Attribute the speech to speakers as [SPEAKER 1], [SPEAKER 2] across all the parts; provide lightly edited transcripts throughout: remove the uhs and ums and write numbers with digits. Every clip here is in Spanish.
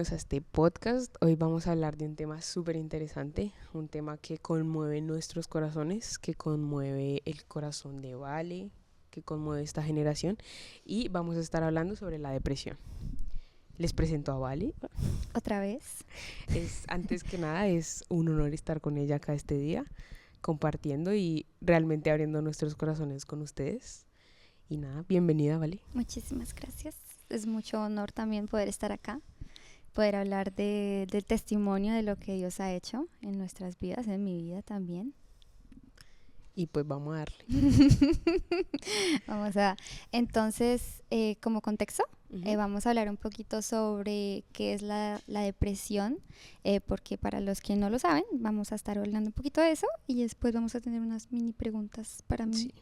[SPEAKER 1] bienvenidos a este podcast. Hoy vamos a hablar de un tema súper interesante, un tema que conmueve nuestros corazones, que conmueve el corazón de Vale, que conmueve esta generación, y vamos a estar hablando sobre la depresión. Les presento a Vale.
[SPEAKER 2] Otra vez.
[SPEAKER 1] Antes que nada, es un honor estar con ella acá este día, compartiendo y realmente abriendo nuestros corazones con ustedes. Y nada, bienvenida, Vale.
[SPEAKER 2] Muchísimas gracias. Es mucho honor también poder estar acá, poder hablar del testimonio de lo que Dios ha hecho en nuestras vidas, en mi vida también.
[SPEAKER 1] Y pues vamos a darle.
[SPEAKER 2] Entonces, como contexto, vamos a hablar un poquito sobre qué es la depresión, porque para los que no lo saben, vamos a estar hablando un poquito de eso y después vamos a tener unas mini preguntas para mí.
[SPEAKER 1] Sí,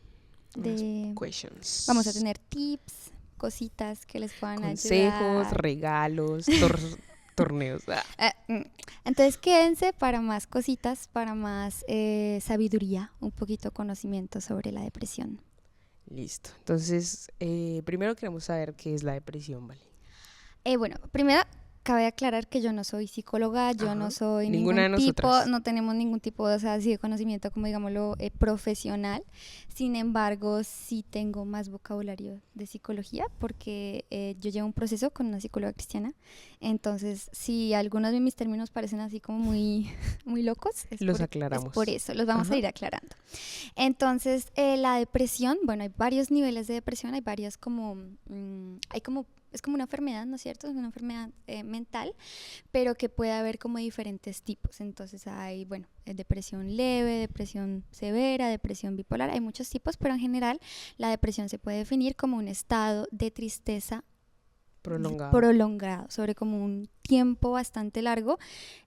[SPEAKER 1] questions.
[SPEAKER 2] Vamos a tener tips, cositas que les puedan
[SPEAKER 1] consejos,
[SPEAKER 2] ayudar.
[SPEAKER 1] regalos, torneos.
[SPEAKER 2] Entonces quédense para más cositas, para más sabiduría, un poquito conocimiento sobre la depresión.
[SPEAKER 1] Listo. Entonces, primero queremos saber qué es la depresión, ¿vale?
[SPEAKER 2] Bueno, primero cabe aclarar que yo no soy psicóloga, yo no soy
[SPEAKER 1] ninguna de nosotras.
[SPEAKER 2] no tenemos ningún tipo de conocimiento como digámoslo profesional. Sin embargo, sí tengo más vocabulario de psicología porque yo llevo un proceso con una psicóloga cristiana. Entonces, si algunos de mis términos parecen así como muy, muy locos,
[SPEAKER 1] aclaramos.
[SPEAKER 2] Es por eso, los vamos a ir aclarando. Entonces, la depresión, bueno, hay varios niveles de depresión, hay varias es como una enfermedad, ¿no es cierto? Es una enfermedad mental, pero que puede haber como diferentes tipos. Entonces hay, depresión leve, depresión severa, depresión bipolar, hay muchos tipos, pero en general la depresión se puede definir como un estado de tristeza prolongado sobre como un tiempo bastante largo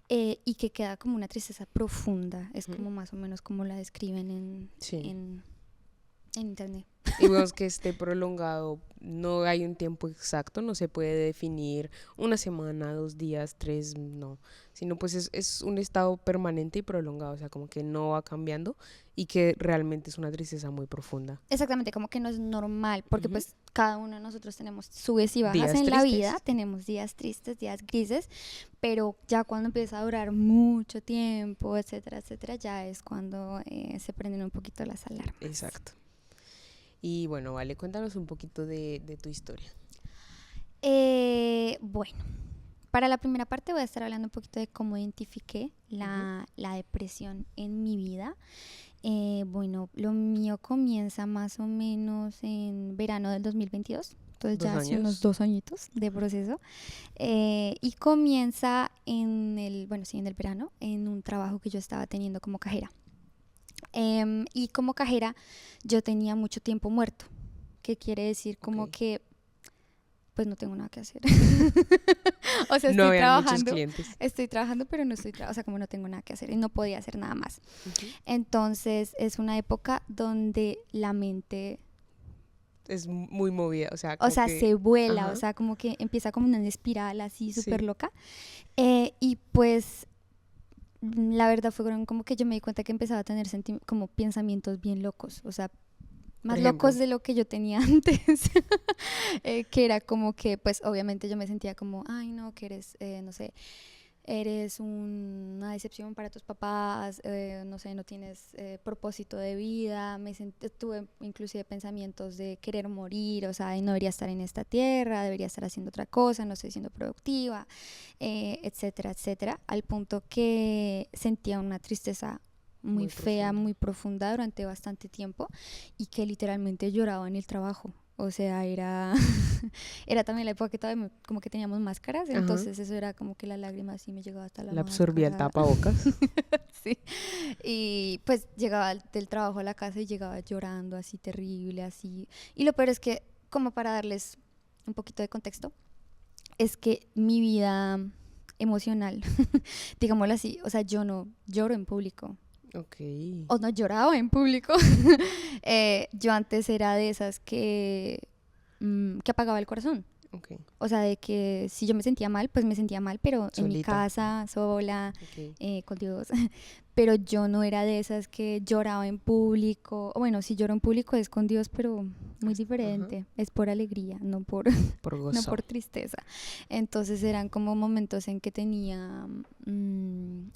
[SPEAKER 2] y que queda como una tristeza profunda. Es como más o menos como la describen en internet.
[SPEAKER 1] Y vemos que esté prolongado, no hay un tiempo exacto, no se puede definir una semana, 2 días, 3, no, sino pues es un estado permanente y prolongado, o sea, como que no va cambiando y que realmente es una tristeza muy profunda.
[SPEAKER 2] Exactamente, como que no es normal, porque pues cada uno de nosotros tenemos subes y bajas
[SPEAKER 1] días
[SPEAKER 2] en
[SPEAKER 1] tristes.
[SPEAKER 2] La vida, tenemos días tristes, días grises, pero ya cuando empieza a durar mucho tiempo, etcétera, etcétera, ya es cuando se prenden un poquito las alarmas.
[SPEAKER 1] Exacto. Y bueno, Vale, cuéntanos un poquito de tu historia.
[SPEAKER 2] Bueno, para la primera parte voy a estar hablando un poquito de cómo identifiqué la depresión en mi vida. Bueno, lo mío comienza más o menos en verano del 2022. Entonces ya hace unos 2 añitos de proceso. Y comienza en el verano, en un trabajo que yo estaba teniendo como cajera. Y como cajera yo tenía mucho tiempo muerto, que quiere decir como que pues no tengo nada que hacer. O sea, estoy trabajando, pero no estoy o sea, como no tengo nada que hacer y no podía hacer nada más. Entonces es una época donde la mente
[SPEAKER 1] es muy movida, o sea,
[SPEAKER 2] se vuela, o sea, como que empieza como una espiral así súper loca. Y pues la verdad fue como que yo me di cuenta que empezaba a tener como pensamientos bien locos, o sea, más locos de lo que yo tenía antes. Que era como que, pues obviamente yo me sentía como, ay no, que eres, no sé, eres una decepción para tus papás, no sé, no tienes propósito de vida. Tuve inclusive pensamientos de querer morir, o sea, no debería estar en esta tierra, debería estar haciendo otra cosa, no estoy siendo productiva, etcétera, etcétera, al punto que sentía una tristeza muy fea, profunda. Muy profunda durante bastante tiempo y que literalmente lloraba en el trabajo. O sea, era también la época que todavía como que teníamos máscaras, entonces eso era como que la lágrima así me llegaba hasta la máscara.
[SPEAKER 1] Absorbía el tapabocas.
[SPEAKER 2] Sí. Y pues llegaba del trabajo a la casa y llegaba llorando así terrible, así. Y lo peor es que, como para darles un poquito de contexto, es que mi vida emocional, digámoslo así, o sea, yo no lloro en público. O no lloraba en público. Yo antes era de esas que apagaba el corazón.
[SPEAKER 1] Okay.
[SPEAKER 2] O sea, de que si yo me sentía mal, pues me sentía mal, pero
[SPEAKER 1] Solita.
[SPEAKER 2] en mi casa, sola,
[SPEAKER 1] Okay.
[SPEAKER 2] con Dios. Pero yo no era de esas que lloraba en público. O bueno, si lloro en público es con Dios, pero muy diferente.
[SPEAKER 1] Ajá.
[SPEAKER 2] Es por alegría, no por,
[SPEAKER 1] Por
[SPEAKER 2] no
[SPEAKER 1] gozo.
[SPEAKER 2] por tristeza. Entonces eran como momentos en que tenía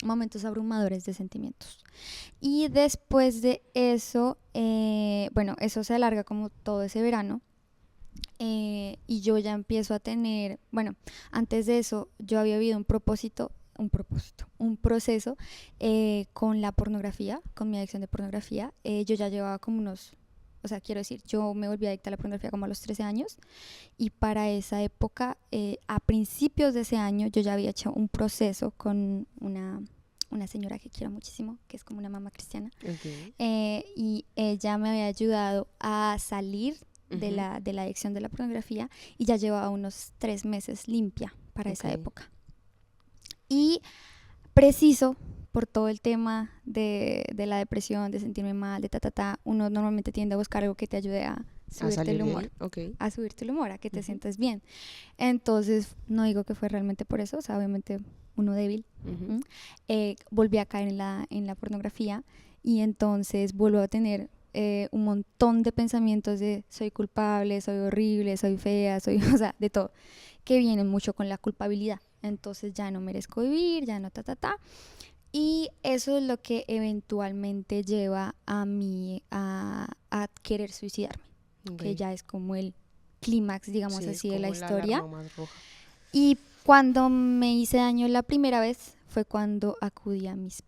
[SPEAKER 2] momentos abrumadores de sentimientos. Y después de eso, bueno, eso se alarga como todo ese verano. Y yo ya empiezo a tener, bueno, antes de eso yo había vivido un proceso con la pornografía, con mi adicción de pornografía. Yo ya llevaba como o sea, quiero decir, yo me volví adicta a la pornografía como a los 13 años y para esa época, a principios de ese año, yo ya había hecho un proceso con una señora que quiero muchísimo, que es como una mamá cristiana,
[SPEAKER 1] Okay.
[SPEAKER 2] y ella me había ayudado a salir de
[SPEAKER 1] Ujú.
[SPEAKER 2] de la adicción de la pornografía y ya llevaba unos 3 meses limpia para esa
[SPEAKER 1] Okay.
[SPEAKER 2] época. Y preciso, por todo el tema de la depresión, de sentirme mal, de uno normalmente tiende a buscar algo que te ayude a
[SPEAKER 1] A
[SPEAKER 2] subirte el
[SPEAKER 1] salir de
[SPEAKER 2] humor,
[SPEAKER 1] ahí. Okay.
[SPEAKER 2] a que te
[SPEAKER 1] Ujú.
[SPEAKER 2] sientas bien. Entonces, no digo que fue realmente por eso, o sea, obviamente uno débil.
[SPEAKER 1] Ujú.
[SPEAKER 2] Volví a caer en la pornografía y entonces vuelvo a tener un montón de pensamientos de soy culpable, soy horrible, soy fea, soy, o sea, de todo, que vienen mucho con la culpabilidad. Entonces ya no merezco vivir, ya no ta. Y eso es lo que eventualmente lleva a mí a querer suicidarme, que
[SPEAKER 1] Okay.
[SPEAKER 2] ya es como el clímax, digamos
[SPEAKER 1] Sí, es
[SPEAKER 2] así, de la
[SPEAKER 1] como la
[SPEAKER 2] historia.
[SPEAKER 1] alarma más roja.
[SPEAKER 2] Y cuando me hice daño la primera vez fue cuando acudí a mis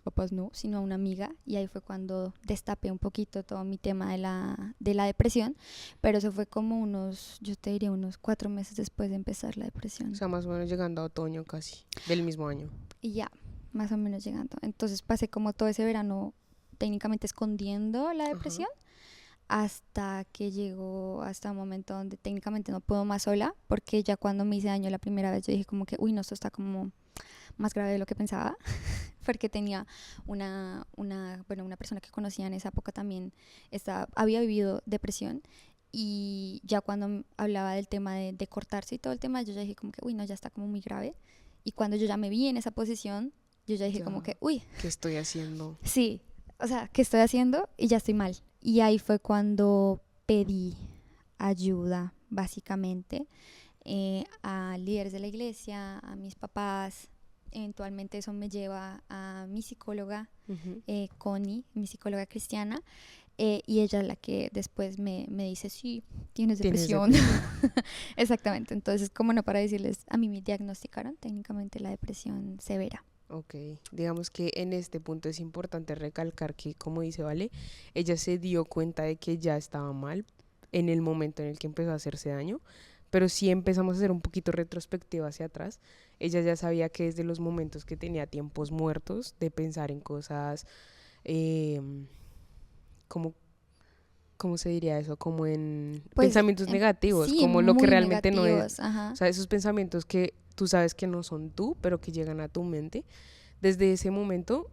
[SPEAKER 2] papás no, sino a una amiga y ahí fue cuando destapé un poquito todo mi tema de la depresión, pero eso fue como yo te diría unos 4 meses después de empezar la
[SPEAKER 1] O
[SPEAKER 2] depresión
[SPEAKER 1] sea, más o menos llegando a otoño casi, del mismo año.
[SPEAKER 2] y ya, más o menos llegando. Entonces pasé como todo ese verano técnicamente escondiendo la
[SPEAKER 1] Ajá.
[SPEAKER 2] depresión hasta que llegó hasta un momento donde técnicamente no puedo más sola, porque ya cuando me hice daño la primera vez yo dije como que, uy, no, esto está como más grave de lo que pensaba, porque tenía bueno, una persona que conocía en esa época también había vivido depresión y ya cuando hablaba del tema de cortarse y todo el tema, yo ya dije como que, uy, no, ya está como muy grave. Y cuando yo ya me vi en esa posición, yo ya dije como
[SPEAKER 1] Ya.
[SPEAKER 2] que, uy,
[SPEAKER 1] ¿Qué estoy haciendo?
[SPEAKER 2] sí, o sea, ¿qué estoy haciendo? Y ya estoy mal. Y ahí fue cuando pedí ayuda, básicamente, a líderes de la iglesia, a mis papás. Eventualmente eso me lleva a mi psicóloga,
[SPEAKER 1] Ujú.
[SPEAKER 2] Connie, mi psicóloga cristiana, y ella es la que después me dice, sí, tienes
[SPEAKER 1] Tienes
[SPEAKER 2] depresión.
[SPEAKER 1] depresión.
[SPEAKER 2] Exactamente, entonces, como no para decirles, a mí me diagnosticaron técnicamente la depresión severa.
[SPEAKER 1] Ok, digamos que en este punto es importante recalcar que, como dice Vale, ella se dio cuenta de que ya estaba mal en el momento en el que empezó a hacerse daño, pero si empezamos a hacer un poquito retrospectiva hacia atrás, ella ya sabía que desde los momentos que tenía tiempos muertos de pensar en cosas, eh, como, ¿cómo se diría eso? Como en
[SPEAKER 2] Pues
[SPEAKER 1] pensamientos negativos,
[SPEAKER 2] sí,
[SPEAKER 1] como lo que
[SPEAKER 2] muy
[SPEAKER 1] realmente no es,
[SPEAKER 2] negativos,
[SPEAKER 1] o
[SPEAKER 2] ajá.
[SPEAKER 1] sea, esos pensamientos que tú sabes que no son tú, pero que llegan a tu mente desde ese momento,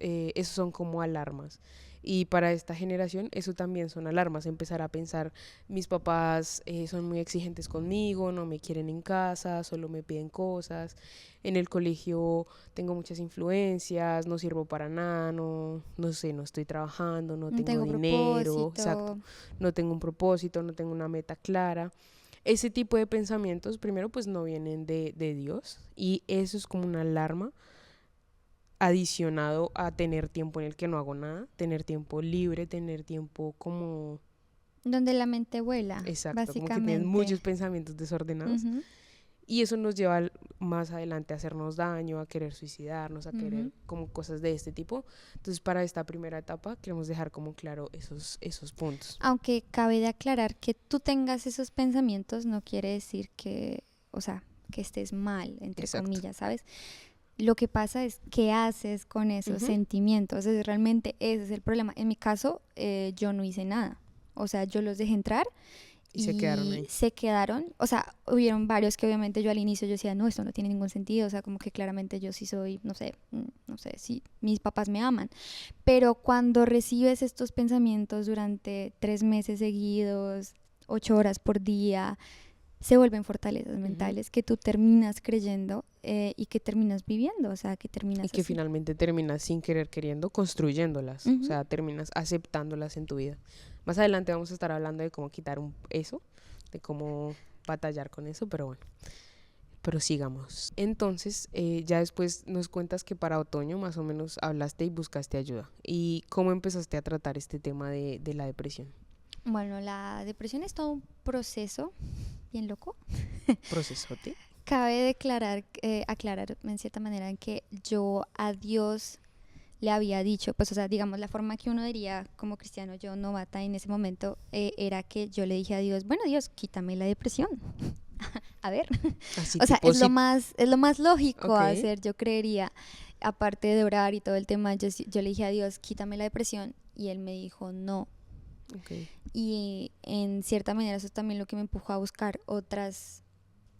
[SPEAKER 1] esos son como alarmas. Y para esta generación, eso también son alarmas. Empezar a pensar, mis papás son muy exigentes conmigo, no me quieren en casa, solo me piden cosas. En el colegio tengo muchas influencias, no sirvo para nada, no sé, no estoy trabajando, no
[SPEAKER 2] No
[SPEAKER 1] tengo
[SPEAKER 2] tengo
[SPEAKER 1] dinero, exacto.
[SPEAKER 2] propósito.
[SPEAKER 1] No tengo un propósito, no tengo una meta clara. Ese tipo de pensamientos, primero, pues no vienen de Dios. Y eso es como una alarma adicionado a tener tiempo en el que no hago nada, tener tiempo libre, tener tiempo como,
[SPEAKER 2] Donde la mente vuela,
[SPEAKER 1] exacto, como que tienes
[SPEAKER 2] básicamente.
[SPEAKER 1] muchos pensamientos desordenados
[SPEAKER 2] Ujú,
[SPEAKER 1] y eso nos lleva más adelante a hacernos daño, a querer suicidarnos, a querer
[SPEAKER 2] ujú.
[SPEAKER 1] como cosas de este tipo. Entonces para esta primera etapa queremos dejar como claro esos puntos.
[SPEAKER 2] Aunque cabe de aclarar que tú tengas esos pensamientos no quiere decir que, o sea, que estés mal, entre
[SPEAKER 1] Exacto.
[SPEAKER 2] comillas, ¿sabes? Lo que pasa es qué haces con esos
[SPEAKER 1] Ujú.
[SPEAKER 2] sentimientos. Realmente ese es el problema. En mi caso, yo no hice nada. O sea, yo los dejé entrar
[SPEAKER 1] Y se quedaron
[SPEAKER 2] y
[SPEAKER 1] ahí.
[SPEAKER 2] se quedaron, o sea, hubieron varios que obviamente yo al inicio yo decía, no, esto no tiene ningún sentido, o sea, como que claramente yo sí soy, no sé, no sé si mis papás me aman, pero cuando recibes estos pensamientos durante 3 meses seguidos, 8 horas por día, se vuelven fortalezas mentales que tú terminas creyendo y que terminas viviendo, o sea, que terminas
[SPEAKER 1] Y que
[SPEAKER 2] así.
[SPEAKER 1] finalmente terminas sin querer queriendo construyéndolas, o sea, terminas aceptándolas en tu vida. Más adelante vamos a estar hablando de cómo quitar eso, de cómo batallar con eso, pero bueno, prosigamos. Entonces, ya después nos cuentas que para otoño más o menos hablaste y buscaste ayuda. ¿Y cómo empezaste a tratar este tema de la depresión?
[SPEAKER 2] Bueno, la depresión es todo un proceso bien loco.
[SPEAKER 1] ¿Procesote?
[SPEAKER 2] Cabe declarar, aclarar en cierta manera en que yo a Dios le había dicho, pues o sea, digamos la forma que uno diría como cristiano, yo novata en ese momento, era que yo le dije a Dios, bueno Dios, quítame la depresión. A ver,
[SPEAKER 1] Así
[SPEAKER 2] o sea,
[SPEAKER 1] tipo, sí.
[SPEAKER 2] es lo más lógico
[SPEAKER 1] Ok,
[SPEAKER 2] a hacer, yo creería, aparte de orar y todo el tema, yo le dije a Dios, quítame la depresión, y él me dijo no.
[SPEAKER 1] ok.
[SPEAKER 2] Y en cierta manera eso es también lo que me empujó a buscar otras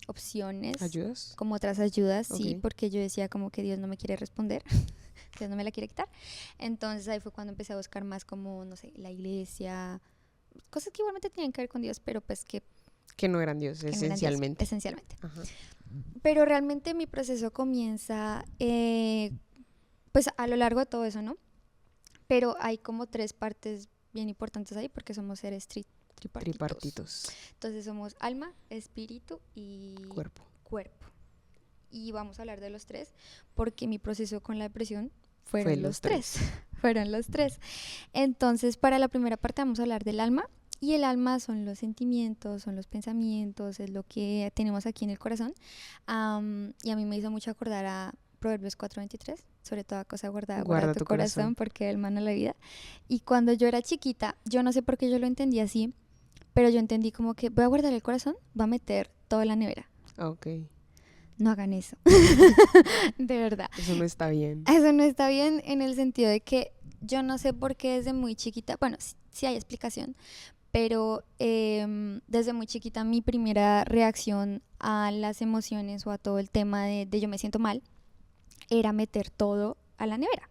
[SPEAKER 2] opciones,
[SPEAKER 1] ¿Ayudas?
[SPEAKER 2] como otras ayudas,
[SPEAKER 1] Ok.
[SPEAKER 2] sí, porque yo decía como que Dios no me quiere responder, Dios no me la quiere quitar. Entonces ahí fue cuando empecé a buscar más como, no sé, la iglesia, cosas que igualmente tenían que ver con Dios, pero pues
[SPEAKER 1] Que no eran Dios,
[SPEAKER 2] que no eran Dios,
[SPEAKER 1] esencialmente.
[SPEAKER 2] esencialmente.
[SPEAKER 1] Ajá.
[SPEAKER 2] Pero realmente mi proceso comienza, pues a lo largo de todo eso, ¿no? Pero hay como tres partes bien importantes ahí porque somos seres tripartitos.
[SPEAKER 1] Tripartitos.
[SPEAKER 2] Entonces somos alma, espíritu y
[SPEAKER 1] Cuerpo.
[SPEAKER 2] cuerpo. Y vamos a hablar de los tres porque mi proceso con la depresión
[SPEAKER 1] Fue
[SPEAKER 2] fueron los tres. Fueron los tres. Entonces, para la primera parte vamos a hablar del alma. Y el alma son los sentimientos, son los pensamientos, es lo que tenemos aquí en el corazón. Y a mí me hizo mucho acordar a Proverbios 4:23, sobre toda cosa guardada, guarda
[SPEAKER 1] Guarda
[SPEAKER 2] tu
[SPEAKER 1] tu
[SPEAKER 2] corazón
[SPEAKER 1] corazón.
[SPEAKER 2] porque el mana la vida. Y cuando yo era chiquita, yo no sé por qué yo lo entendí así, pero yo entendí como que voy a guardar el corazón, va a meter toda la nevera.
[SPEAKER 1] Ok.
[SPEAKER 2] No hagan eso. De verdad.
[SPEAKER 1] Eso no está bien.
[SPEAKER 2] Eso no está bien en el sentido de que yo no sé por qué desde muy chiquita, bueno, sí hay explicación, pero desde muy chiquita mi primera reacción a las emociones o a todo el tema de yo me siento mal era meter todo a la nevera.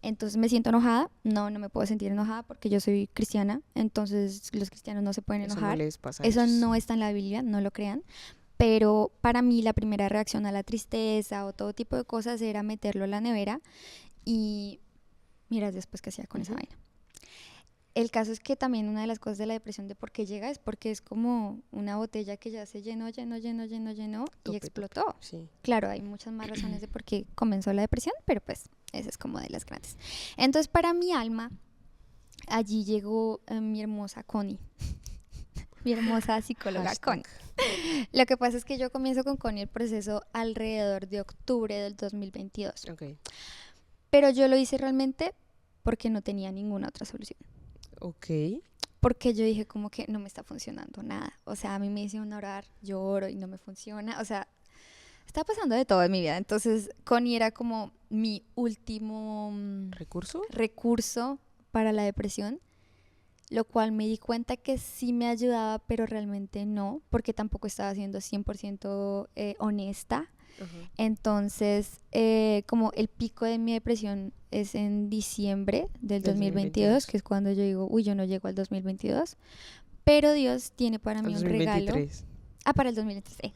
[SPEAKER 2] Entonces me siento enojada, no me puedo sentir enojada porque yo soy cristiana, entonces los cristianos no se pueden
[SPEAKER 1] Eso no
[SPEAKER 2] enojar.
[SPEAKER 1] les pasa a
[SPEAKER 2] Eso
[SPEAKER 1] ellos.
[SPEAKER 2] no está en la Biblia, no lo crean. Pero para mí la primera reacción a la tristeza o todo tipo de cosas era meterlo a la nevera y miras después qué hacía con esa vaina. El caso es que también una de las cosas de la depresión de por qué llega es porque es como una botella que ya se llenó y explotó.
[SPEAKER 1] Sí.
[SPEAKER 2] Claro, hay muchas más razones de por qué comenzó la depresión, pero pues esa es como de las grandes. Entonces para mi alma, allí llegó mi hermosa Connie, mi hermosa psicóloga Connie. Lo que pasa es que yo comienzo con Connie el proceso alrededor de octubre del 2022.
[SPEAKER 1] Ok.
[SPEAKER 2] Pero yo lo hice realmente porque no tenía ninguna otra solución.
[SPEAKER 1] Ok.
[SPEAKER 2] Porque yo dije como que no me está funcionando nada. O sea, a mí me dicen orar, yo oro y no me funciona. O sea, está pasando de todo en mi vida. Entonces, Connie era como mi último
[SPEAKER 1] ¿Recurso?
[SPEAKER 2] recurso para la depresión. Lo cual me di cuenta que sí me ayudaba, pero realmente no, porque tampoco estaba siendo 100% honesta.
[SPEAKER 1] Ajá.
[SPEAKER 2] Entonces, como el pico de mi depresión es en diciembre del
[SPEAKER 1] Del
[SPEAKER 2] 2022,
[SPEAKER 1] 2022.
[SPEAKER 2] que es cuando yo digo, uy, yo no llego al 2022, pero Dios tiene para
[SPEAKER 1] Al
[SPEAKER 2] mí un regalo.
[SPEAKER 1] 2023.
[SPEAKER 2] Para el 2023.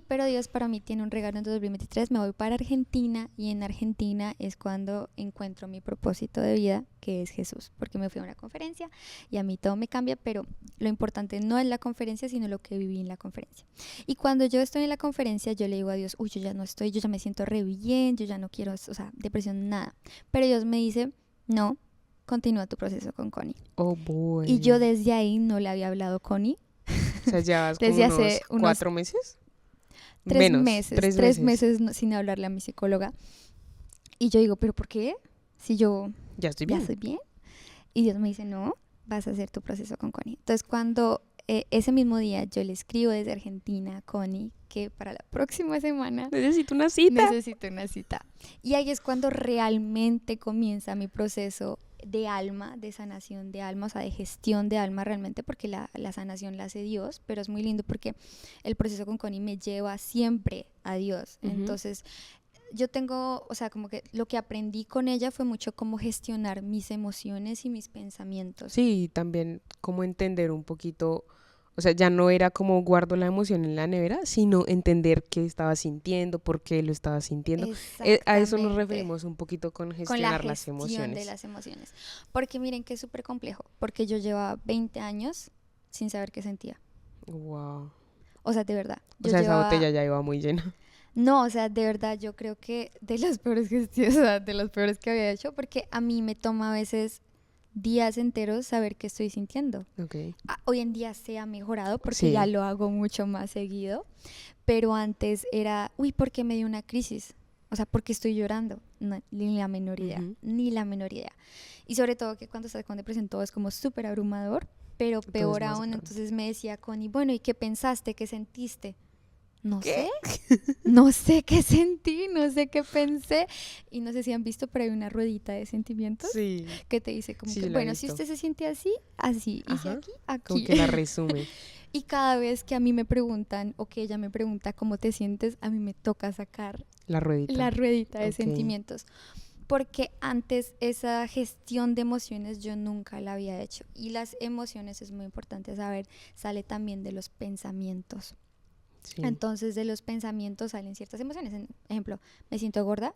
[SPEAKER 2] Pero Dios para mí tiene un regalo en 2023. Me voy para Argentina y en Argentina es cuando encuentro mi propósito de vida, que es Jesús, porque me fui a una conferencia y a mí todo me cambia, pero lo importante no es la conferencia, sino lo que viví en la conferencia. Y cuando yo estoy en la conferencia, yo le digo a Dios, uy, yo ya no estoy, yo ya me siento re bien, yo ya no quiero, o sea, depresión, nada. Pero Dios me dice, no, continúa tu proceso con Connie.
[SPEAKER 1] Oh, boy.
[SPEAKER 2] Y yo desde ahí no le había hablado a Connie.
[SPEAKER 1] O sea, llevas como
[SPEAKER 2] desde hace
[SPEAKER 1] unos 4 meses.
[SPEAKER 2] 3
[SPEAKER 1] Menos,
[SPEAKER 2] meses,
[SPEAKER 1] 3
[SPEAKER 2] 3
[SPEAKER 1] meses.
[SPEAKER 2] meses sin hablarle a mi psicóloga. Y yo digo, ¿pero por qué? Si yo
[SPEAKER 1] Ya estoy
[SPEAKER 2] ya
[SPEAKER 1] bien.
[SPEAKER 2] soy bien. Y Dios me dice, no, vas a hacer tu proceso con Connie. Entonces, cuando ese mismo día yo le escribo desde Argentina a Connie que para la próxima semana
[SPEAKER 1] Necesito una cita.
[SPEAKER 2] necesito una cita. Y ahí es cuando realmente comienza mi proceso de alma, de sanación de alma, o sea, de gestión de alma realmente, porque la sanación la hace Dios, pero es muy lindo porque el proceso con Connie me lleva siempre a Dios. Entonces, yo tengo, o sea, como que lo que aprendí con ella fue mucho cómo gestionar mis emociones y mis pensamientos.
[SPEAKER 1] Sí, también como entender un poquito, O sea, ya no era como guardo la emoción en la nevera, sino entender qué estaba sintiendo, por qué lo estaba sintiendo. A eso nos
[SPEAKER 2] Exactamente.
[SPEAKER 1] referimos un poquito con
[SPEAKER 2] Con la
[SPEAKER 1] gestionar las
[SPEAKER 2] gestión de
[SPEAKER 1] emociones.
[SPEAKER 2] las emociones. Porque miren que es súper complejo, porque yo llevaba 20 años sin saber qué sentía.
[SPEAKER 1] Wow.
[SPEAKER 2] O sea, de verdad.
[SPEAKER 1] O
[SPEAKER 2] Yo
[SPEAKER 1] sea, esa
[SPEAKER 2] llevaba...
[SPEAKER 1] botella ya iba muy llena.
[SPEAKER 2] No, o sea, de verdad yo creo que de las peores gestiones, o sea, de las peores que había hecho, porque a mí me toma a veces días enteros saber qué estoy sintiendo.
[SPEAKER 1] Ok.
[SPEAKER 2] Hoy en día se ha mejorado porque ya
[SPEAKER 1] Sí.
[SPEAKER 2] lo hago mucho más seguido, pero antes era, uy, ¿por qué me dio una crisis? O sea, ¿por qué estoy llorando? No, ni la menor idea,
[SPEAKER 1] Ujú.
[SPEAKER 2] ni la menor idea. Y sobre todo que cuando estás con depresión todo es como súper abrumador, pero
[SPEAKER 1] Todo es
[SPEAKER 2] peor
[SPEAKER 1] más
[SPEAKER 2] aún,
[SPEAKER 1] grande.
[SPEAKER 2] entonces me decía Connie, bueno, ¿y qué pensaste? ¿Qué sentiste? No
[SPEAKER 1] ¿Qué?
[SPEAKER 2] sé, no sé qué sentí, no sé qué pensé. Y no sé si han visto, pero hay una ruedita de sentimientos
[SPEAKER 1] Sí.
[SPEAKER 2] que te dice como
[SPEAKER 1] Sí,
[SPEAKER 2] que,
[SPEAKER 1] yo la he
[SPEAKER 2] bueno, si
[SPEAKER 1] visto.
[SPEAKER 2] usted se siente así, así, y si
[SPEAKER 1] Ajá.
[SPEAKER 2] aquí,
[SPEAKER 1] Como
[SPEAKER 2] aquí.
[SPEAKER 1] que la resume.
[SPEAKER 2] Y cada vez que a mí me preguntan o que ella me pregunta cómo te sientes, a mí me toca sacar
[SPEAKER 1] La
[SPEAKER 2] la
[SPEAKER 1] ruedita.
[SPEAKER 2] ruedita de
[SPEAKER 1] Ok.
[SPEAKER 2] sentimientos. Porque antes esa gestión de emociones yo nunca la había hecho. Y las emociones, es muy importante saber, sale también de los pensamientos.
[SPEAKER 1] Sí.
[SPEAKER 2] Entonces de los pensamientos salen ciertas emociones. Ejemplo, me siento gorda,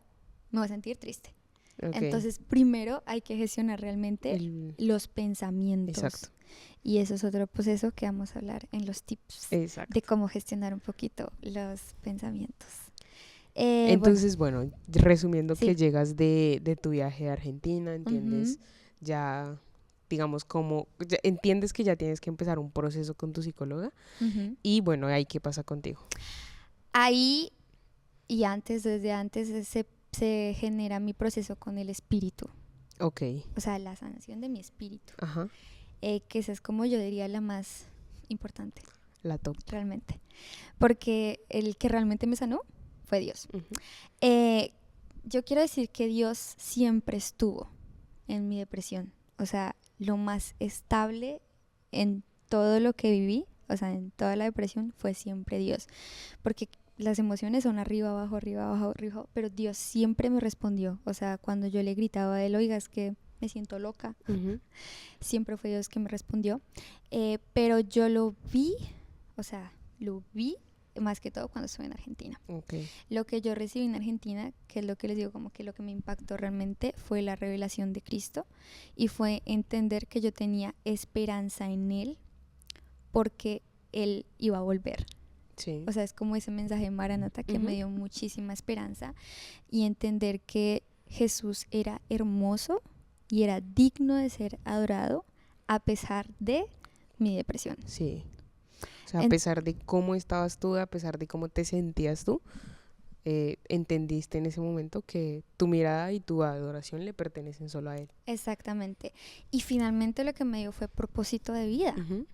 [SPEAKER 2] me voy a sentir triste.
[SPEAKER 1] Ok.
[SPEAKER 2] Entonces primero hay que gestionar realmente
[SPEAKER 1] El...
[SPEAKER 2] los pensamientos.
[SPEAKER 1] Exacto.
[SPEAKER 2] Y eso es otro proceso que vamos a hablar en los tips de
[SPEAKER 1] Exacto.
[SPEAKER 2] cómo gestionar un poquito los pensamientos. Bueno,
[SPEAKER 1] Entonces, bueno, resumiendo que
[SPEAKER 2] sí.
[SPEAKER 1] llegas de tu viaje a Argentina,
[SPEAKER 2] Ujú,
[SPEAKER 1] entiendes ya, digamos, entiendes que ya tienes que empezar un proceso con tu psicóloga
[SPEAKER 2] ujú.
[SPEAKER 1] y bueno, ahí qué pasa contigo.
[SPEAKER 2] Ahí y antes, desde antes, se genera mi proceso con el espíritu.
[SPEAKER 1] Ok,
[SPEAKER 2] O sea, la sanación de mi espíritu.
[SPEAKER 1] ajá,
[SPEAKER 2] Que esa es como yo diría la más importante,
[SPEAKER 1] la top.
[SPEAKER 2] realmente. Porque el que realmente me sanó fue Dios.
[SPEAKER 1] Ujú.
[SPEAKER 2] Eh, yo quiero decir que Dios siempre estuvo en mi depresión. O sea, lo más estable en todo lo que viví, o sea, en toda la depresión, fue siempre Dios. Porque las emociones son arriba, abajo, arriba, abajo, arriba, pero Dios siempre me respondió. O sea, cuando yo le gritaba a él, oiga, es que me siento loca,
[SPEAKER 1] Ujú.
[SPEAKER 2] siempre fue Dios que me respondió. Pero yo lo vi, o sea, lo vi más que todo cuando estuve en Argentina.
[SPEAKER 1] Ok,
[SPEAKER 2] Lo que yo recibí en Argentina, que es lo que les digo, como que lo que me impactó realmente fue la revelación de Cristo y fue entender que yo tenía esperanza en Él porque Él iba a volver.
[SPEAKER 1] sí.
[SPEAKER 2] O sea, es como ese mensaje de Maranata que me
[SPEAKER 1] Ujú.
[SPEAKER 2] dio muchísima esperanza y entender que Jesús era hermoso y era digno de ser adorado a pesar de mi depresión.
[SPEAKER 1] Sí. O sea, a
[SPEAKER 2] En-
[SPEAKER 1] pesar de cómo estabas tú, a pesar de cómo te sentías tú, entendiste en ese momento que tu mirada y tu adoración le pertenecen solo a él.
[SPEAKER 2] Exactamente. Y finalmente lo que me dio fue propósito de vida.
[SPEAKER 1] Ujú.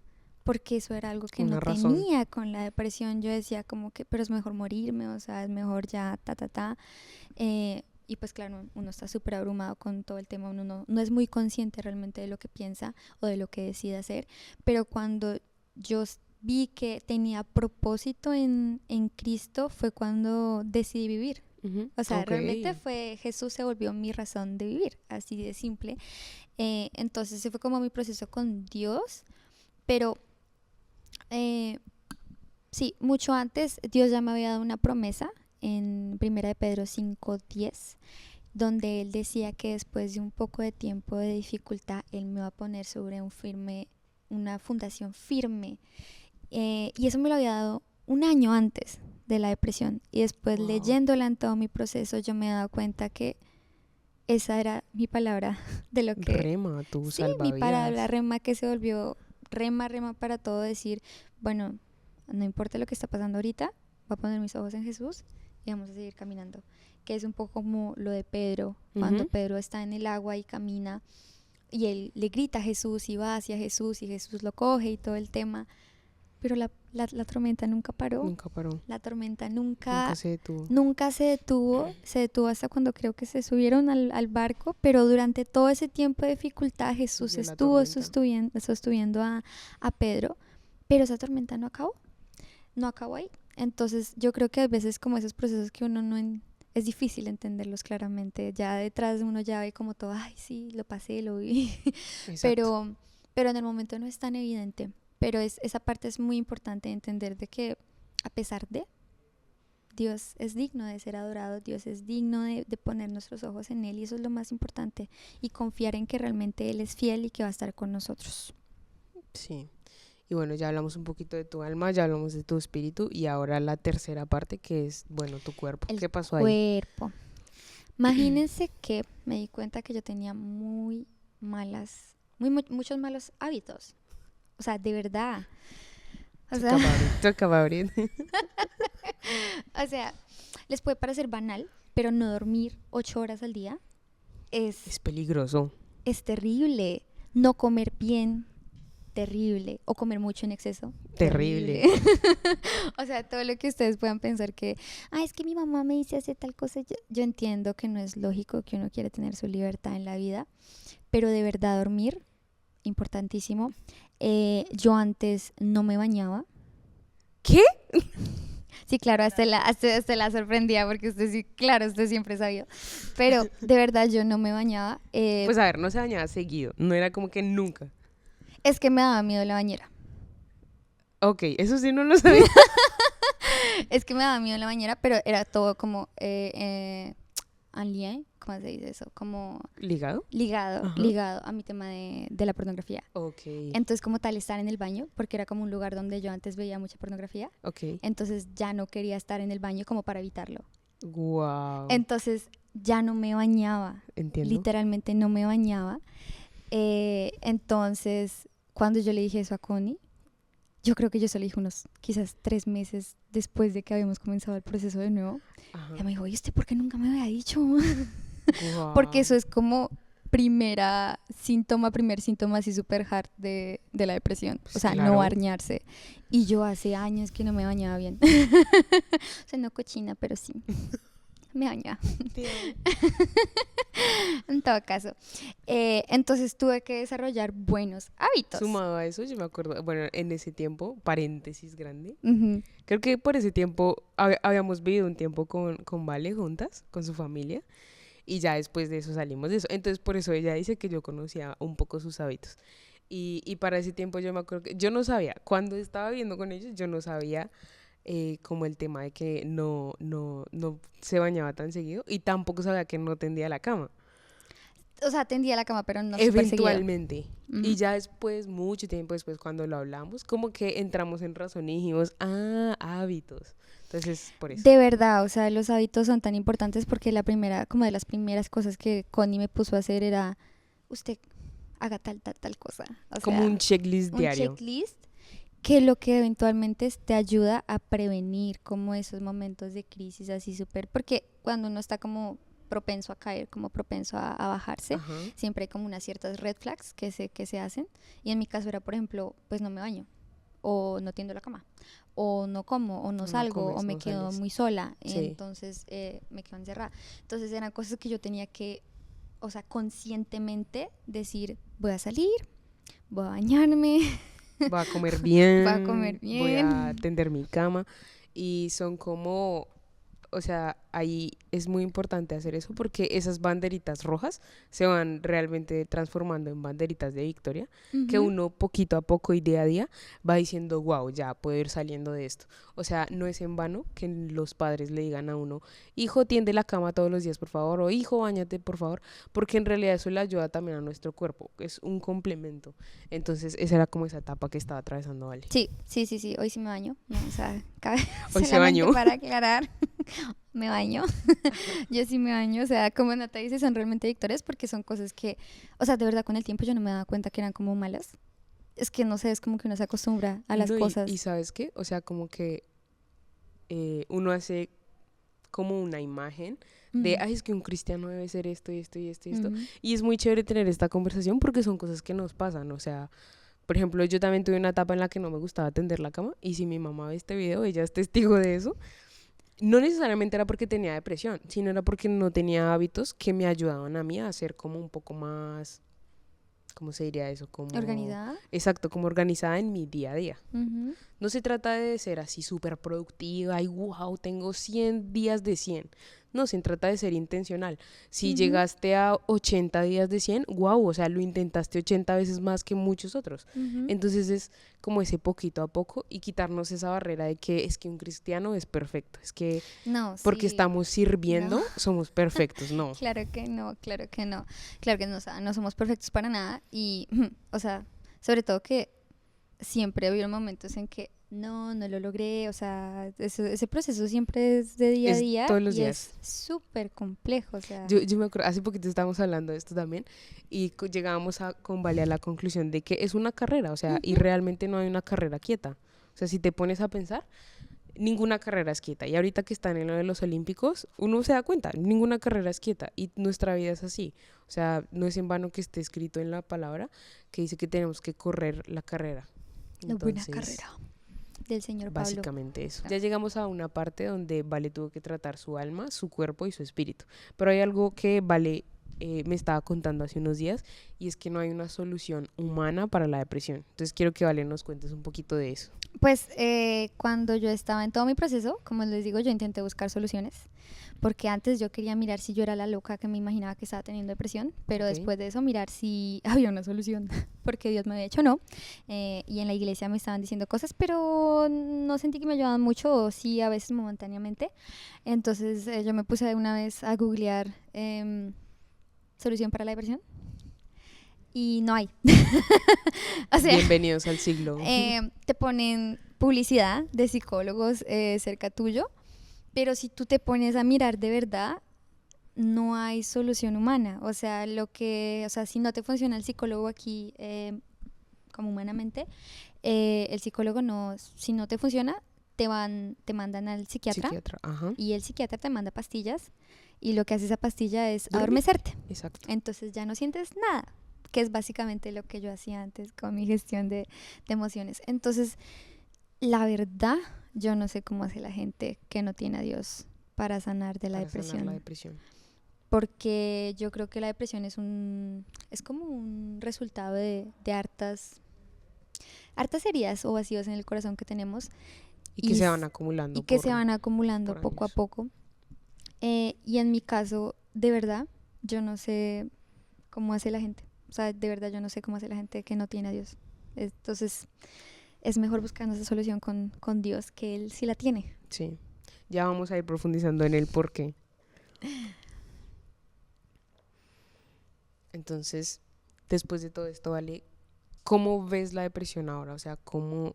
[SPEAKER 2] Porque eso era algo que no
[SPEAKER 1] Una razón.
[SPEAKER 2] tenía con la depresión. Yo decía como que, pero es mejor morirme, o sea, es mejor ya, ta, ta, ta. Y pues claro, uno está súper abrumado con todo el tema, uno no es muy consciente realmente de lo que piensa o de lo que decide hacer, pero cuando yo vi que tenía propósito en Cristo fue cuando decidí vivir.
[SPEAKER 1] Ujú.
[SPEAKER 2] O sea,
[SPEAKER 1] Ok.
[SPEAKER 2] realmente fue Jesús se volvió mi razón de vivir, así de simple. Entonces ese fue como mi proceso con Dios, pero eh, sí, mucho antes Dios ya me había dado una promesa en Primera de Pedro 5:10, donde él decía que después de un poco de tiempo de dificultad, él me va a poner sobre una fundación firme. Y eso me lo había dado un año antes de la depresión. Y después
[SPEAKER 1] Wow.
[SPEAKER 2] leyéndola en todo mi proceso, yo me he dado cuenta que esa era mi palabra de lo que,
[SPEAKER 1] Rema, tu
[SPEAKER 2] sí, mi palabra
[SPEAKER 1] salvavidas.
[SPEAKER 2] rema que se volvió rema para todo, decir, bueno, no importa lo que está pasando ahorita, voy a poner mis ojos en Jesús y vamos a seguir caminando. Que es un poco como lo de Pedro, cuando
[SPEAKER 1] Ujú.
[SPEAKER 2] Pedro está en el agua y camina y él le grita a Jesús y va hacia Jesús y Jesús lo coge y todo el tema, pero la tormenta nunca paró,
[SPEAKER 1] Nunca paró.
[SPEAKER 2] la tormenta
[SPEAKER 1] Nunca
[SPEAKER 2] nunca
[SPEAKER 1] se detuvo.
[SPEAKER 2] nunca se detuvo hasta cuando creo que se subieron al barco, pero durante todo ese tiempo de dificultad Jesús
[SPEAKER 1] Siguió la
[SPEAKER 2] estuvo
[SPEAKER 1] tormenta.
[SPEAKER 2] sosteniendo a Pedro, pero esa tormenta no acabó ahí. Entonces yo creo que a veces como esos procesos que uno es difícil entenderlos claramente, ya detrás de uno ya ve como todo, ay sí, lo pasé, lo vi,
[SPEAKER 1] Exacto.
[SPEAKER 2] pero, pero en el momento no es tan evidente. pero esa parte es muy importante, entender de que a pesar de, Dios es digno de ser adorado, Dios es digno de poner nuestros ojos en Él, y eso es lo más importante, y confiar en que realmente Él es fiel y que va a estar con nosotros.
[SPEAKER 1] Sí. Y bueno, ya hablamos un poquito de tu alma, ya hablamos de tu espíritu, y ahora la tercera parte, que es, bueno, tu cuerpo.
[SPEAKER 2] El
[SPEAKER 1] ¿Qué pasó ahí?
[SPEAKER 2] cuerpo. Imagínense que me di cuenta que yo tenía muchos malos hábitos. O sea, de verdad. O sea,
[SPEAKER 1] Toca abrir.
[SPEAKER 2] o sea, les puede parecer banal, pero no dormir 8 horas al día
[SPEAKER 1] Es peligroso.
[SPEAKER 2] es terrible. No comer bien, terrible. O comer mucho en exceso,
[SPEAKER 1] Terrible.
[SPEAKER 2] O sea, todo lo que ustedes puedan pensar que, es que mi mamá me dice hacer tal cosa. Yo entiendo que no es lógico, que uno quiere tener su libertad en la vida, pero de verdad dormir, importantísimo. Yo antes no me bañaba.
[SPEAKER 1] ¿Qué?
[SPEAKER 2] Sí, claro, hasta la sorprendía porque usted sí, claro, usted siempre sabía. Pero de verdad yo no me bañaba.
[SPEAKER 1] Pues a ver, no se bañaba seguido, no era como que nunca.
[SPEAKER 2] Es que me daba miedo la bañera.
[SPEAKER 1] Ok, eso sí no lo sabía.
[SPEAKER 2] Es que me daba miedo la bañera, pero era todo como en lien, ¿cómo se dice eso? Como
[SPEAKER 1] ¿Ligado?
[SPEAKER 2] ligado
[SPEAKER 1] Ajá.
[SPEAKER 2] ligado a mi tema de la pornografía.
[SPEAKER 1] Ok,
[SPEAKER 2] Entonces, como tal, estar en el baño, porque era como un lugar donde yo antes veía mucha pornografía,
[SPEAKER 1] ok.
[SPEAKER 2] entonces ya no quería estar en el baño como para evitarlo.
[SPEAKER 1] Wow.
[SPEAKER 2] Entonces ya no me bañaba,
[SPEAKER 1] Entiendo.
[SPEAKER 2] literalmente no me bañaba. Entonces, cuando yo le dije eso a Connie, yo creo que yo se lo dije unos quizás 3 meses después de que habíamos comenzado el proceso de nuevo.
[SPEAKER 1] Ajá.
[SPEAKER 2] Ella me dijo, ¿y usted por qué nunca me había dicho?
[SPEAKER 1] Guau.
[SPEAKER 2] Porque eso es como primer síntoma así súper hard de la depresión.
[SPEAKER 1] Pues
[SPEAKER 2] o sea,
[SPEAKER 1] claro.
[SPEAKER 2] no bañarse. Y yo hace años que no me bañaba bien. O sea, no cochina, pero sí. Me bañaba. En todo caso. Entonces tuve que desarrollar buenos hábitos.
[SPEAKER 1] Sumado a eso, yo me acuerdo, bueno, en ese tiempo, paréntesis grande,
[SPEAKER 2] Ujú.
[SPEAKER 1] creo que por ese tiempo habíamos vivido un tiempo con Vale juntas, con su familia, y ya después de eso salimos de eso. Entonces, por eso ella dice que yo conocía un poco sus hábitos. Y para ese tiempo yo me acuerdo que yo no sabía, cuando estaba viviendo con ellos, yo no sabía como el tema de que no se bañaba tan seguido, y tampoco sabía que no tendía la cama.
[SPEAKER 2] O sea, tendía la cama, pero no súper seguido.
[SPEAKER 1] Eventualmente. Y ya después, mucho tiempo después, cuando lo hablamos, como que entramos en razón y dijimos, hábitos. Entonces, por eso.
[SPEAKER 2] De verdad, o sea, los hábitos son tan importantes porque como de las primeras cosas que Connie me puso a hacer era, usted haga tal cosa. O
[SPEAKER 1] Como
[SPEAKER 2] sea,
[SPEAKER 1] un checklist
[SPEAKER 2] un
[SPEAKER 1] diario.
[SPEAKER 2] checklist que lo que eventualmente te ayuda a prevenir como esos momentos de crisis así súper, porque cuando uno está como propenso a caer, como propenso a bajarse,
[SPEAKER 1] Ajá.
[SPEAKER 2] siempre hay como unas ciertas red flags que se hacen, y en mi caso era, por ejemplo, pues no me baño, o no tiendo la cama, o no como, o no salgo,
[SPEAKER 1] comes,
[SPEAKER 2] o me
[SPEAKER 1] no
[SPEAKER 2] quedo
[SPEAKER 1] sales.
[SPEAKER 2] muy sola,
[SPEAKER 1] Sí.
[SPEAKER 2] entonces me quedo encerrada. Entonces eran cosas que yo tenía que, o sea, conscientemente decir, voy a salir, voy a bañarme,
[SPEAKER 1] Voy a comer bien.
[SPEAKER 2] voy a comer
[SPEAKER 1] Voy a
[SPEAKER 2] bien.
[SPEAKER 1] tender mi cama. Y son como, o sea, ahí es muy importante hacer eso porque esas banderitas rojas se van realmente transformando en banderitas de victoria, que
[SPEAKER 2] Ujú.
[SPEAKER 1] uno poquito a poco y día a día va diciendo, wow, ya puedo ir saliendo de esto. O sea, no es en vano que los padres le digan a uno, hijo, tiende la cama todos los días, por favor, o hijo, báñate, por favor, porque en realidad eso le ayuda también a nuestro cuerpo, es un complemento. Entonces, esa era como esa etapa que estaba atravesando Vale.
[SPEAKER 2] Sí, hoy sí me baño, ¿no? O sea, cabe
[SPEAKER 1] Hoy se
[SPEAKER 2] solamente
[SPEAKER 1] bañó.
[SPEAKER 2] para aclarar, me baño, yo sí me baño, o sea, como Nata dice, son realmente victorias porque son cosas que, o sea, de verdad con el tiempo yo no me daba cuenta que eran como malas, es que no sé, es como que uno se acostumbra a las
[SPEAKER 1] No, y
[SPEAKER 2] cosas.
[SPEAKER 1] ¿sabes qué? O sea, como que uno hace como una imagen de,
[SPEAKER 2] Mm,
[SPEAKER 1] ay, es que un cristiano debe ser esto y esto y esto y esto.
[SPEAKER 2] ujú.
[SPEAKER 1] Y es muy chévere tener esta conversación porque son cosas que nos pasan. O sea, por ejemplo, yo también tuve una etapa en la que no me gustaba tender la cama, y si mi mamá ve este video, ella es testigo de eso. No necesariamente era porque tenía depresión, sino era porque no tenía hábitos que me ayudaban a mí a ser como un poco más, ¿cómo se diría eso? Como,
[SPEAKER 2] ¿Organizada?
[SPEAKER 1] exacto, como organizada en mi día a día.
[SPEAKER 2] Ujú.
[SPEAKER 1] No se trata de ser así súper productiva y wow, tengo 100 días de 100. No, se trata de ser intencional. Si llegaste a 80 días de 100, wow, o sea, lo intentaste 80 veces más que muchos otros. Entonces es como ese poquito a poco y quitarnos esa barrera de que es que un cristiano es perfecto, es que porque estamos sirviendo somos perfectos, no.
[SPEAKER 2] Claro que no, claro que no, claro que no, o sea, no somos perfectos para nada y, o sea, sobre todo que siempre ha habido momentos en que no lo logré, o sea, ese proceso siempre es de día a día
[SPEAKER 1] todos los días.
[SPEAKER 2] Es súper complejo, o sea.
[SPEAKER 1] Yo me acuerdo, hace poquito estábamos hablando de esto también y llegábamos con Vale a la conclusión de que es una carrera, o sea, y realmente no hay una carrera quieta. O sea, si te pones a pensar, ninguna carrera es quieta. Y ahorita que están en lo de los Olímpicos, uno se da cuenta, ninguna carrera es quieta y nuestra vida es así. O sea, no es en vano que esté escrito en la palabra que dice que tenemos que correr la carrera.
[SPEAKER 2] La buena carrera del señor Pablo.
[SPEAKER 1] Básicamente eso. Ya llegamos a una parte donde Vale tuvo que tratar su alma, su cuerpo y su espíritu. Pero hay algo que Vale me estaba contando hace unos días y es que no hay una solución humana para la depresión. Entonces quiero que Vale nos cuentes un poquito de eso.
[SPEAKER 2] Pues cuando yo estaba en todo mi proceso, como les digo, yo intenté buscar soluciones, porque antes yo quería mirar si yo era la loca que me imaginaba que estaba teniendo depresión, pero después de eso mirar si había una solución, porque Dios me había dicho no, y en la iglesia me estaban diciendo cosas, pero no sentí que me ayudaban mucho, o sí a veces momentáneamente. Entonces yo me puse de una vez a googlear solución para la depresión. Y no hay.
[SPEAKER 1] O sea, bienvenidos al siglo.
[SPEAKER 2] Te ponen publicidad de psicólogos cerca tuyo, pero si tú te pones a mirar de verdad, no hay solución humana. O sea, si no te funciona el psicólogo aquí como humanamente, el psicólogo si no te funciona, te mandan al psiquiatra. Y el psiquiatra te manda pastillas y lo que hace esa pastilla es adormecerte.
[SPEAKER 1] Exacto.
[SPEAKER 2] Entonces ya no sientes nada, que es básicamente lo que yo hacía antes con mi gestión de emociones. Entonces, la verdad, yo no sé cómo hace la gente que no tiene a Dios para sanar de la depresión. Porque yo creo que la depresión es como un resultado de hartas heridas o vacíos en el corazón que tenemos.
[SPEAKER 1] Y que se van acumulando.
[SPEAKER 2] Se van acumulando poco a poco. Y en mi caso, de verdad, yo no sé cómo hace la gente. O sea, de verdad yo no sé cómo hace la gente que no tiene a Dios. Entonces, es mejor buscar esa solución con Dios, que Él sí la tiene.
[SPEAKER 1] Sí, ya vamos a ir profundizando en el por qué. Entonces, después de todo esto, Vale, ¿cómo ves la depresión ahora? O sea, ¿cómo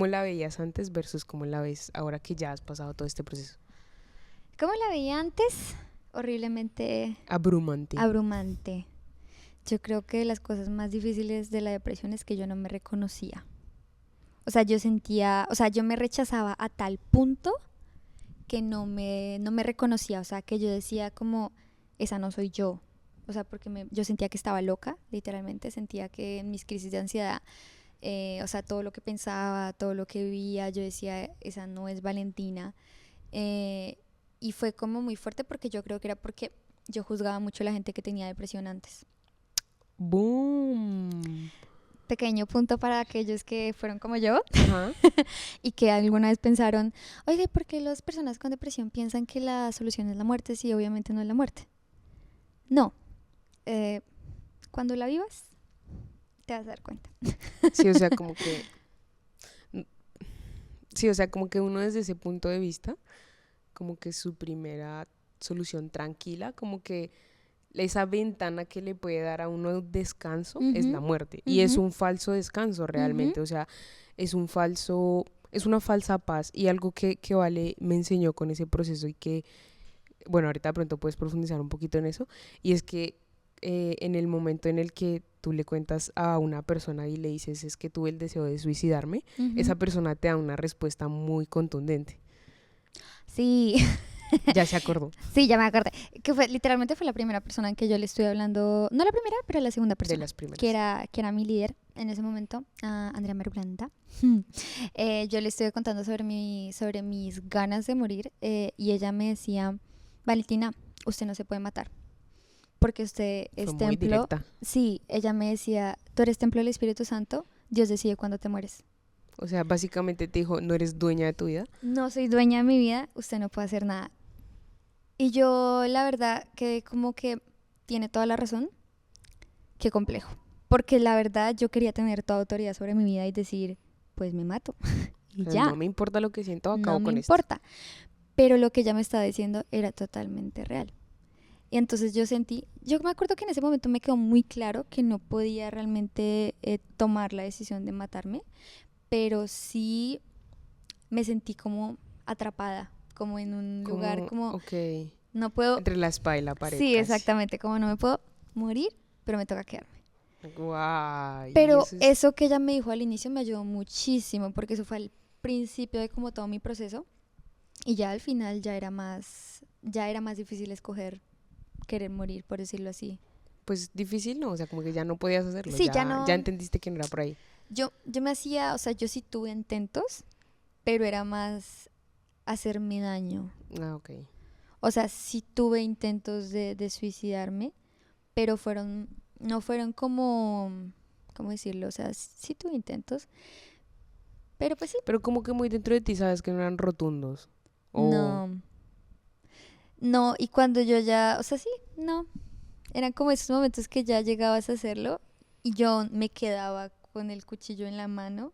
[SPEAKER 1] la veías antes versus cómo la ves ahora que ya has pasado todo este proceso?
[SPEAKER 2] ¿Cómo la veía antes? Horriblemente abrumante. Yo creo que las cosas más difíciles de la depresión es que yo no me reconocía. O sea, yo me rechazaba a tal punto que no me reconocía. O sea, que yo decía como, esa no soy yo. O sea, porque yo sentía que estaba loca, literalmente. Sentía que en mis crisis de ansiedad, o sea, todo lo que pensaba, todo lo que vivía, yo decía, esa no es Valentina. Y fue como muy fuerte porque yo creo que era porque yo juzgaba mucho a la gente que tenía depresión antes.
[SPEAKER 1] ¡Boom!
[SPEAKER 2] Pequeño punto para aquellos que fueron como yo. Ajá. Y que alguna vez pensaron, oye, ¿por qué las personas con depresión piensan que la solución es la muerte? Sí, obviamente no es la muerte. No. Cuando la vivas, te vas a dar cuenta.
[SPEAKER 1] Sí, o sea, como que uno desde ese punto de vista, como que su primera solución tranquila, como que esa ventana que le puede dar a uno descanso es la muerte. Y es un falso descanso realmente, o sea, es una falsa paz. Y algo que Vale me enseñó con ese proceso y que, bueno, ahorita de pronto puedes profundizar un poquito en eso, y es que en el momento en el que tú le cuentas a una persona y le dices es que tuve el deseo de suicidarme, esa persona te da una respuesta muy contundente.
[SPEAKER 2] Sí.
[SPEAKER 1] Ya se acordó.
[SPEAKER 2] Sí, ya me acordé. Que literalmente fue la primera persona en que yo le estuve hablando, no la primera, pero la segunda persona.
[SPEAKER 1] De las primeras.
[SPEAKER 2] Que era mi líder en ese momento, Andrea Merblanda. Yo le estuve contando sobre mis ganas de morir y ella me decía, Valentina, usted no se puede matar. Porque usted es
[SPEAKER 1] Fue
[SPEAKER 2] templo.
[SPEAKER 1] Muy directa.
[SPEAKER 2] Sí, ella me decía, tú eres templo del Espíritu Santo, Dios decide cuándo te mueres.
[SPEAKER 1] O sea, básicamente te dijo, no eres dueña de tu vida.
[SPEAKER 2] No soy dueña de mi vida, usted no puede hacer nada. Y yo, la verdad, que como que tiene toda la razón. Qué complejo. Porque la verdad, yo quería tener toda autoridad sobre mi vida y decir, pues me mato. Y
[SPEAKER 1] No
[SPEAKER 2] ya,
[SPEAKER 1] me importa lo que siento,
[SPEAKER 2] no
[SPEAKER 1] acabo
[SPEAKER 2] me
[SPEAKER 1] con esto.
[SPEAKER 2] importa. Pero lo que ella me estaba diciendo era totalmente real. Y entonces yo me acuerdo que en ese momento me quedó muy claro que no podía realmente tomar la decisión de matarme, pero sí me sentí como atrapada, como en un lugar
[SPEAKER 1] Como,
[SPEAKER 2] como
[SPEAKER 1] ok,
[SPEAKER 2] no puedo,
[SPEAKER 1] entre la espada y la pared
[SPEAKER 2] sí,
[SPEAKER 1] casi.
[SPEAKER 2] exactamente, como no me puedo morir, pero me toca quedarme.
[SPEAKER 1] Guay, y
[SPEAKER 2] Pero
[SPEAKER 1] eso es,
[SPEAKER 2] eso que ella me dijo al inicio me ayudó muchísimo porque eso fue al principio de como todo mi proceso y ya al final ya era más difícil escoger querer morir, por decirlo así.
[SPEAKER 1] pues difícil, ¿no? O sea, como que ya no podías hacerlo,
[SPEAKER 2] Sí, ya
[SPEAKER 1] ya
[SPEAKER 2] no,
[SPEAKER 1] entendiste que no era por ahí.
[SPEAKER 2] yo me hacía, o sea, yo sí tuve intentos, pero era más hacerme daño.
[SPEAKER 1] Ah, ok.
[SPEAKER 2] O sea, sí tuve intentos de suicidarme, pero no fueron como, ¿cómo decirlo? O sea, sí tuve intentos, pero pues sí,
[SPEAKER 1] Pero como que muy dentro de ti sabes que no eran rotundos. O,
[SPEAKER 2] no, no, y cuando yo ya, o sea, sí, no, eran como esos momentos que ya llegabas a hacerlo y yo me quedaba con el cuchillo en la mano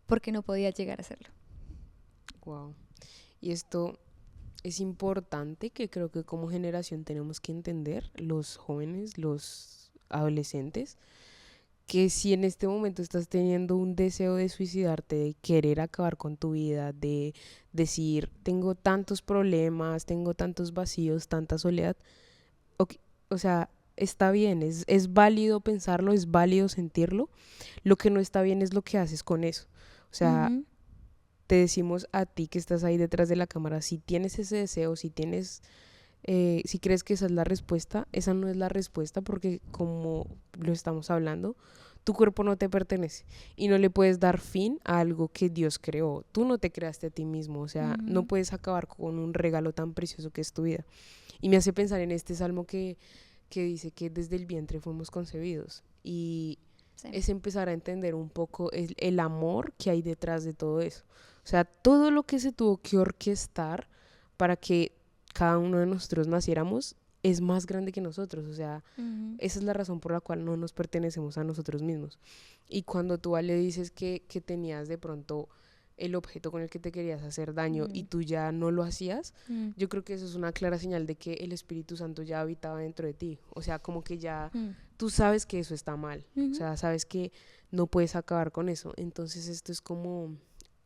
[SPEAKER 2] porque no podía llegar a hacerlo.
[SPEAKER 1] wow. Y esto es importante que creo que como generación tenemos que entender, los jóvenes, los adolescentes, que si en este momento estás teniendo un deseo de suicidarte, de querer acabar con tu vida, de decir, tengo tantos problemas, tengo tantos vacíos, tanta soledad, ok, o sea, está bien, es válido pensarlo, es válido sentirlo. Lo que no está bien es lo que haces con eso. O sea,
[SPEAKER 2] Ujú,
[SPEAKER 1] te decimos a ti que estás ahí detrás de la cámara, si tienes ese deseo, si crees que esa es la respuesta, esa no es la respuesta porque como lo estamos hablando, tu cuerpo no te pertenece y no le puedes dar fin a algo que Dios creó. Tú no te creaste a ti mismo, o sea, no
[SPEAKER 2] ujú,
[SPEAKER 1] puedes acabar con un regalo tan precioso que es tu vida. Y me hace pensar en este salmo que dice que desde el vientre fuimos concebidos y
[SPEAKER 2] sí.
[SPEAKER 1] es empezar a entender un poco el amor que hay detrás de todo eso. O sea, todo lo que se tuvo que orquestar para que cada uno de nosotros naciéramos es más grande que nosotros. O sea,
[SPEAKER 2] Ujú,
[SPEAKER 1] esa es la razón por la cual no nos pertenecemos a nosotros mismos. Y cuando tú le dices que tenías de pronto el objeto con el que te querías hacer daño y
[SPEAKER 2] mm,
[SPEAKER 1] tú ya no lo hacías,
[SPEAKER 2] mm,
[SPEAKER 1] yo creo que eso es una clara señal de que el Espíritu Santo ya habitaba dentro de ti. O sea, como que ya
[SPEAKER 2] mm,
[SPEAKER 1] tú sabes que eso está mal. O
[SPEAKER 2] ujú.
[SPEAKER 1] sea, sabes que no puedes acabar con eso. Entonces esto es como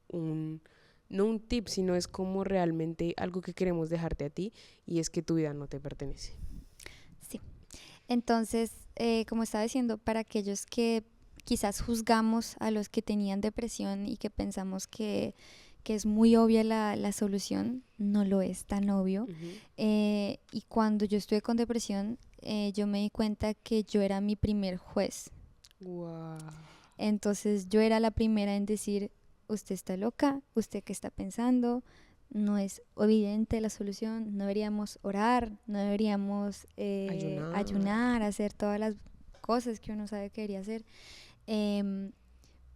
[SPEAKER 1] un, no un tip, sino es como realmente algo que queremos dejarte a ti y es que tu vida no te pertenece.
[SPEAKER 2] Sí. Entonces, como estaba diciendo, para aquellos que quizás juzgamos a los que tenían depresión y que pensamos que es muy obvia la solución, no lo es tan obvio.
[SPEAKER 1] Ujú.
[SPEAKER 2] Y cuando yo estuve con depresión, yo me di cuenta que yo era mi primer juez.
[SPEAKER 1] Wow.
[SPEAKER 2] Entonces yo era la primera en decir, usted está loca, usted qué está pensando, no es evidente la solución, no deberíamos orar, no deberíamos
[SPEAKER 1] Ayunar.
[SPEAKER 2] ayunar, hacer todas las cosas que uno sabe que debería hacer. Em,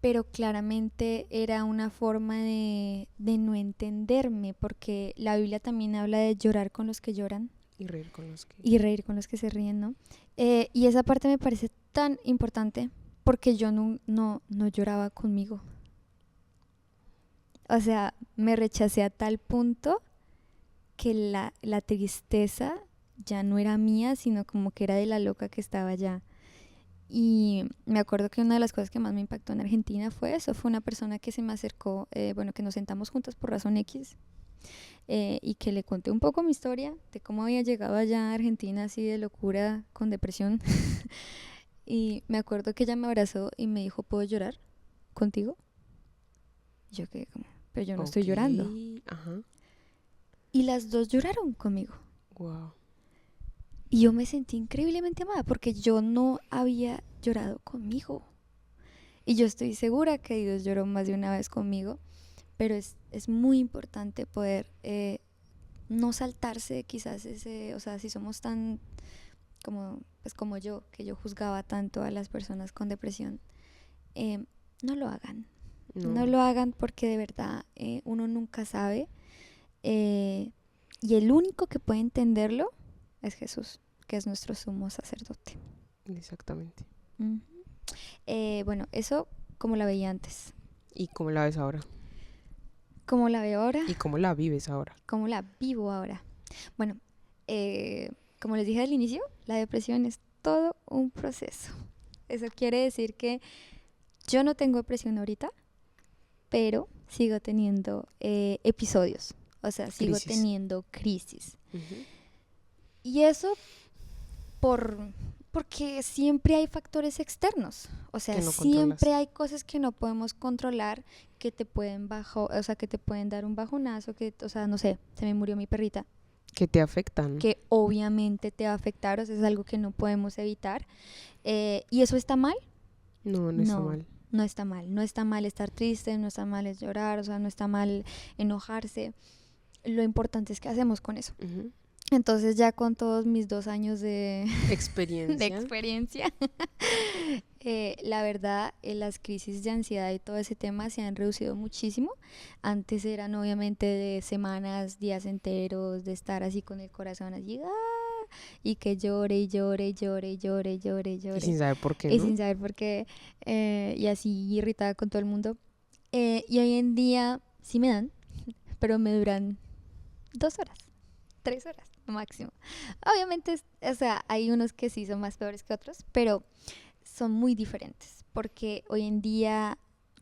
[SPEAKER 2] pero claramente era una forma de no entenderme, porque la Biblia también habla de llorar con los que lloran
[SPEAKER 1] Y reír con los que...
[SPEAKER 2] y reír con los que se ríen, ¿no? Y esa parte me parece tan importante porque yo no lloraba conmigo. O sea, me rechacé a tal punto que la tristeza ya no era mía, sino como que era de la loca que estaba allá. Y me acuerdo que una de las cosas que más me impactó en Argentina fue eso, fue una persona que se me acercó, bueno, que nos sentamos juntas por razón X, y que le conté un poco mi historia de cómo había llegado allá a Argentina así de locura, con depresión. Y me acuerdo que ella me abrazó y me dijo, ¿puedo llorar contigo? Y yo quedé como, pero yo no estoy
[SPEAKER 1] Ok.
[SPEAKER 2] llorando.
[SPEAKER 1] Ajá.
[SPEAKER 2] Y las dos lloraron conmigo.
[SPEAKER 1] Wow.
[SPEAKER 2] Y yo me sentí increíblemente amada porque yo no había llorado conmigo. Y yo estoy segura que Dios lloró más de una vez conmigo, pero es muy importante poder no saltarse quizás ese, o sea, si somos tan como, pues como yo, que yo juzgaba tanto a las personas con depresión, eh, no lo hagan. No
[SPEAKER 1] No.
[SPEAKER 2] lo hagan porque de verdad uno nunca sabe. eh, Y el único que puede entenderlo es Jesús, que es nuestro sumo sacerdote.
[SPEAKER 1] Exactamente.
[SPEAKER 2] Bueno, eso como la veía antes.
[SPEAKER 1] ¿Y cómo la ves ahora?
[SPEAKER 2] ¿Cómo la veo ahora?
[SPEAKER 1] ¿Y cómo la vives ahora?
[SPEAKER 2] ¿Cómo la vivo ahora? Bueno, como les dije al inicio, la depresión es todo un proceso. Eso quiere decir que yo no tengo depresión ahorita, pero sigo teniendo episodios, o sea, sigo teniendo crisis. Y eso porque siempre hay factores externos, o sea, siempre hay cosas que no podemos controlar, que te pueden que te pueden dar un bajonazo, o sea, no sé, se me murió mi perrita.
[SPEAKER 1] Que te afectan.
[SPEAKER 2] Que obviamente te va a afectar, o sea, es algo que no podemos evitar. ¿Y eso está mal?
[SPEAKER 1] No está mal.
[SPEAKER 2] No está mal. No está mal estar triste, no está mal llorar, o sea, no está mal enojarse. Lo importante es qué hacemos con eso. Entonces ya con todos mis 2 años de experiencia, la verdad, las crisis de ansiedad y todo ese tema se han reducido muchísimo. Antes eran obviamente de semanas, días enteros, de estar así con el corazón así, y que llore y llore y llore y llore y llore y llore.
[SPEAKER 1] Y sin saber por qué,
[SPEAKER 2] ¿no? Y sin saber por qué, y así irritada con todo el mundo. Y hoy en día sí me dan, pero me duran 2 horas, 3 horas máximo. Obviamente, o sea, hay unos que sí son más peores que otros, pero son muy diferentes, porque hoy en día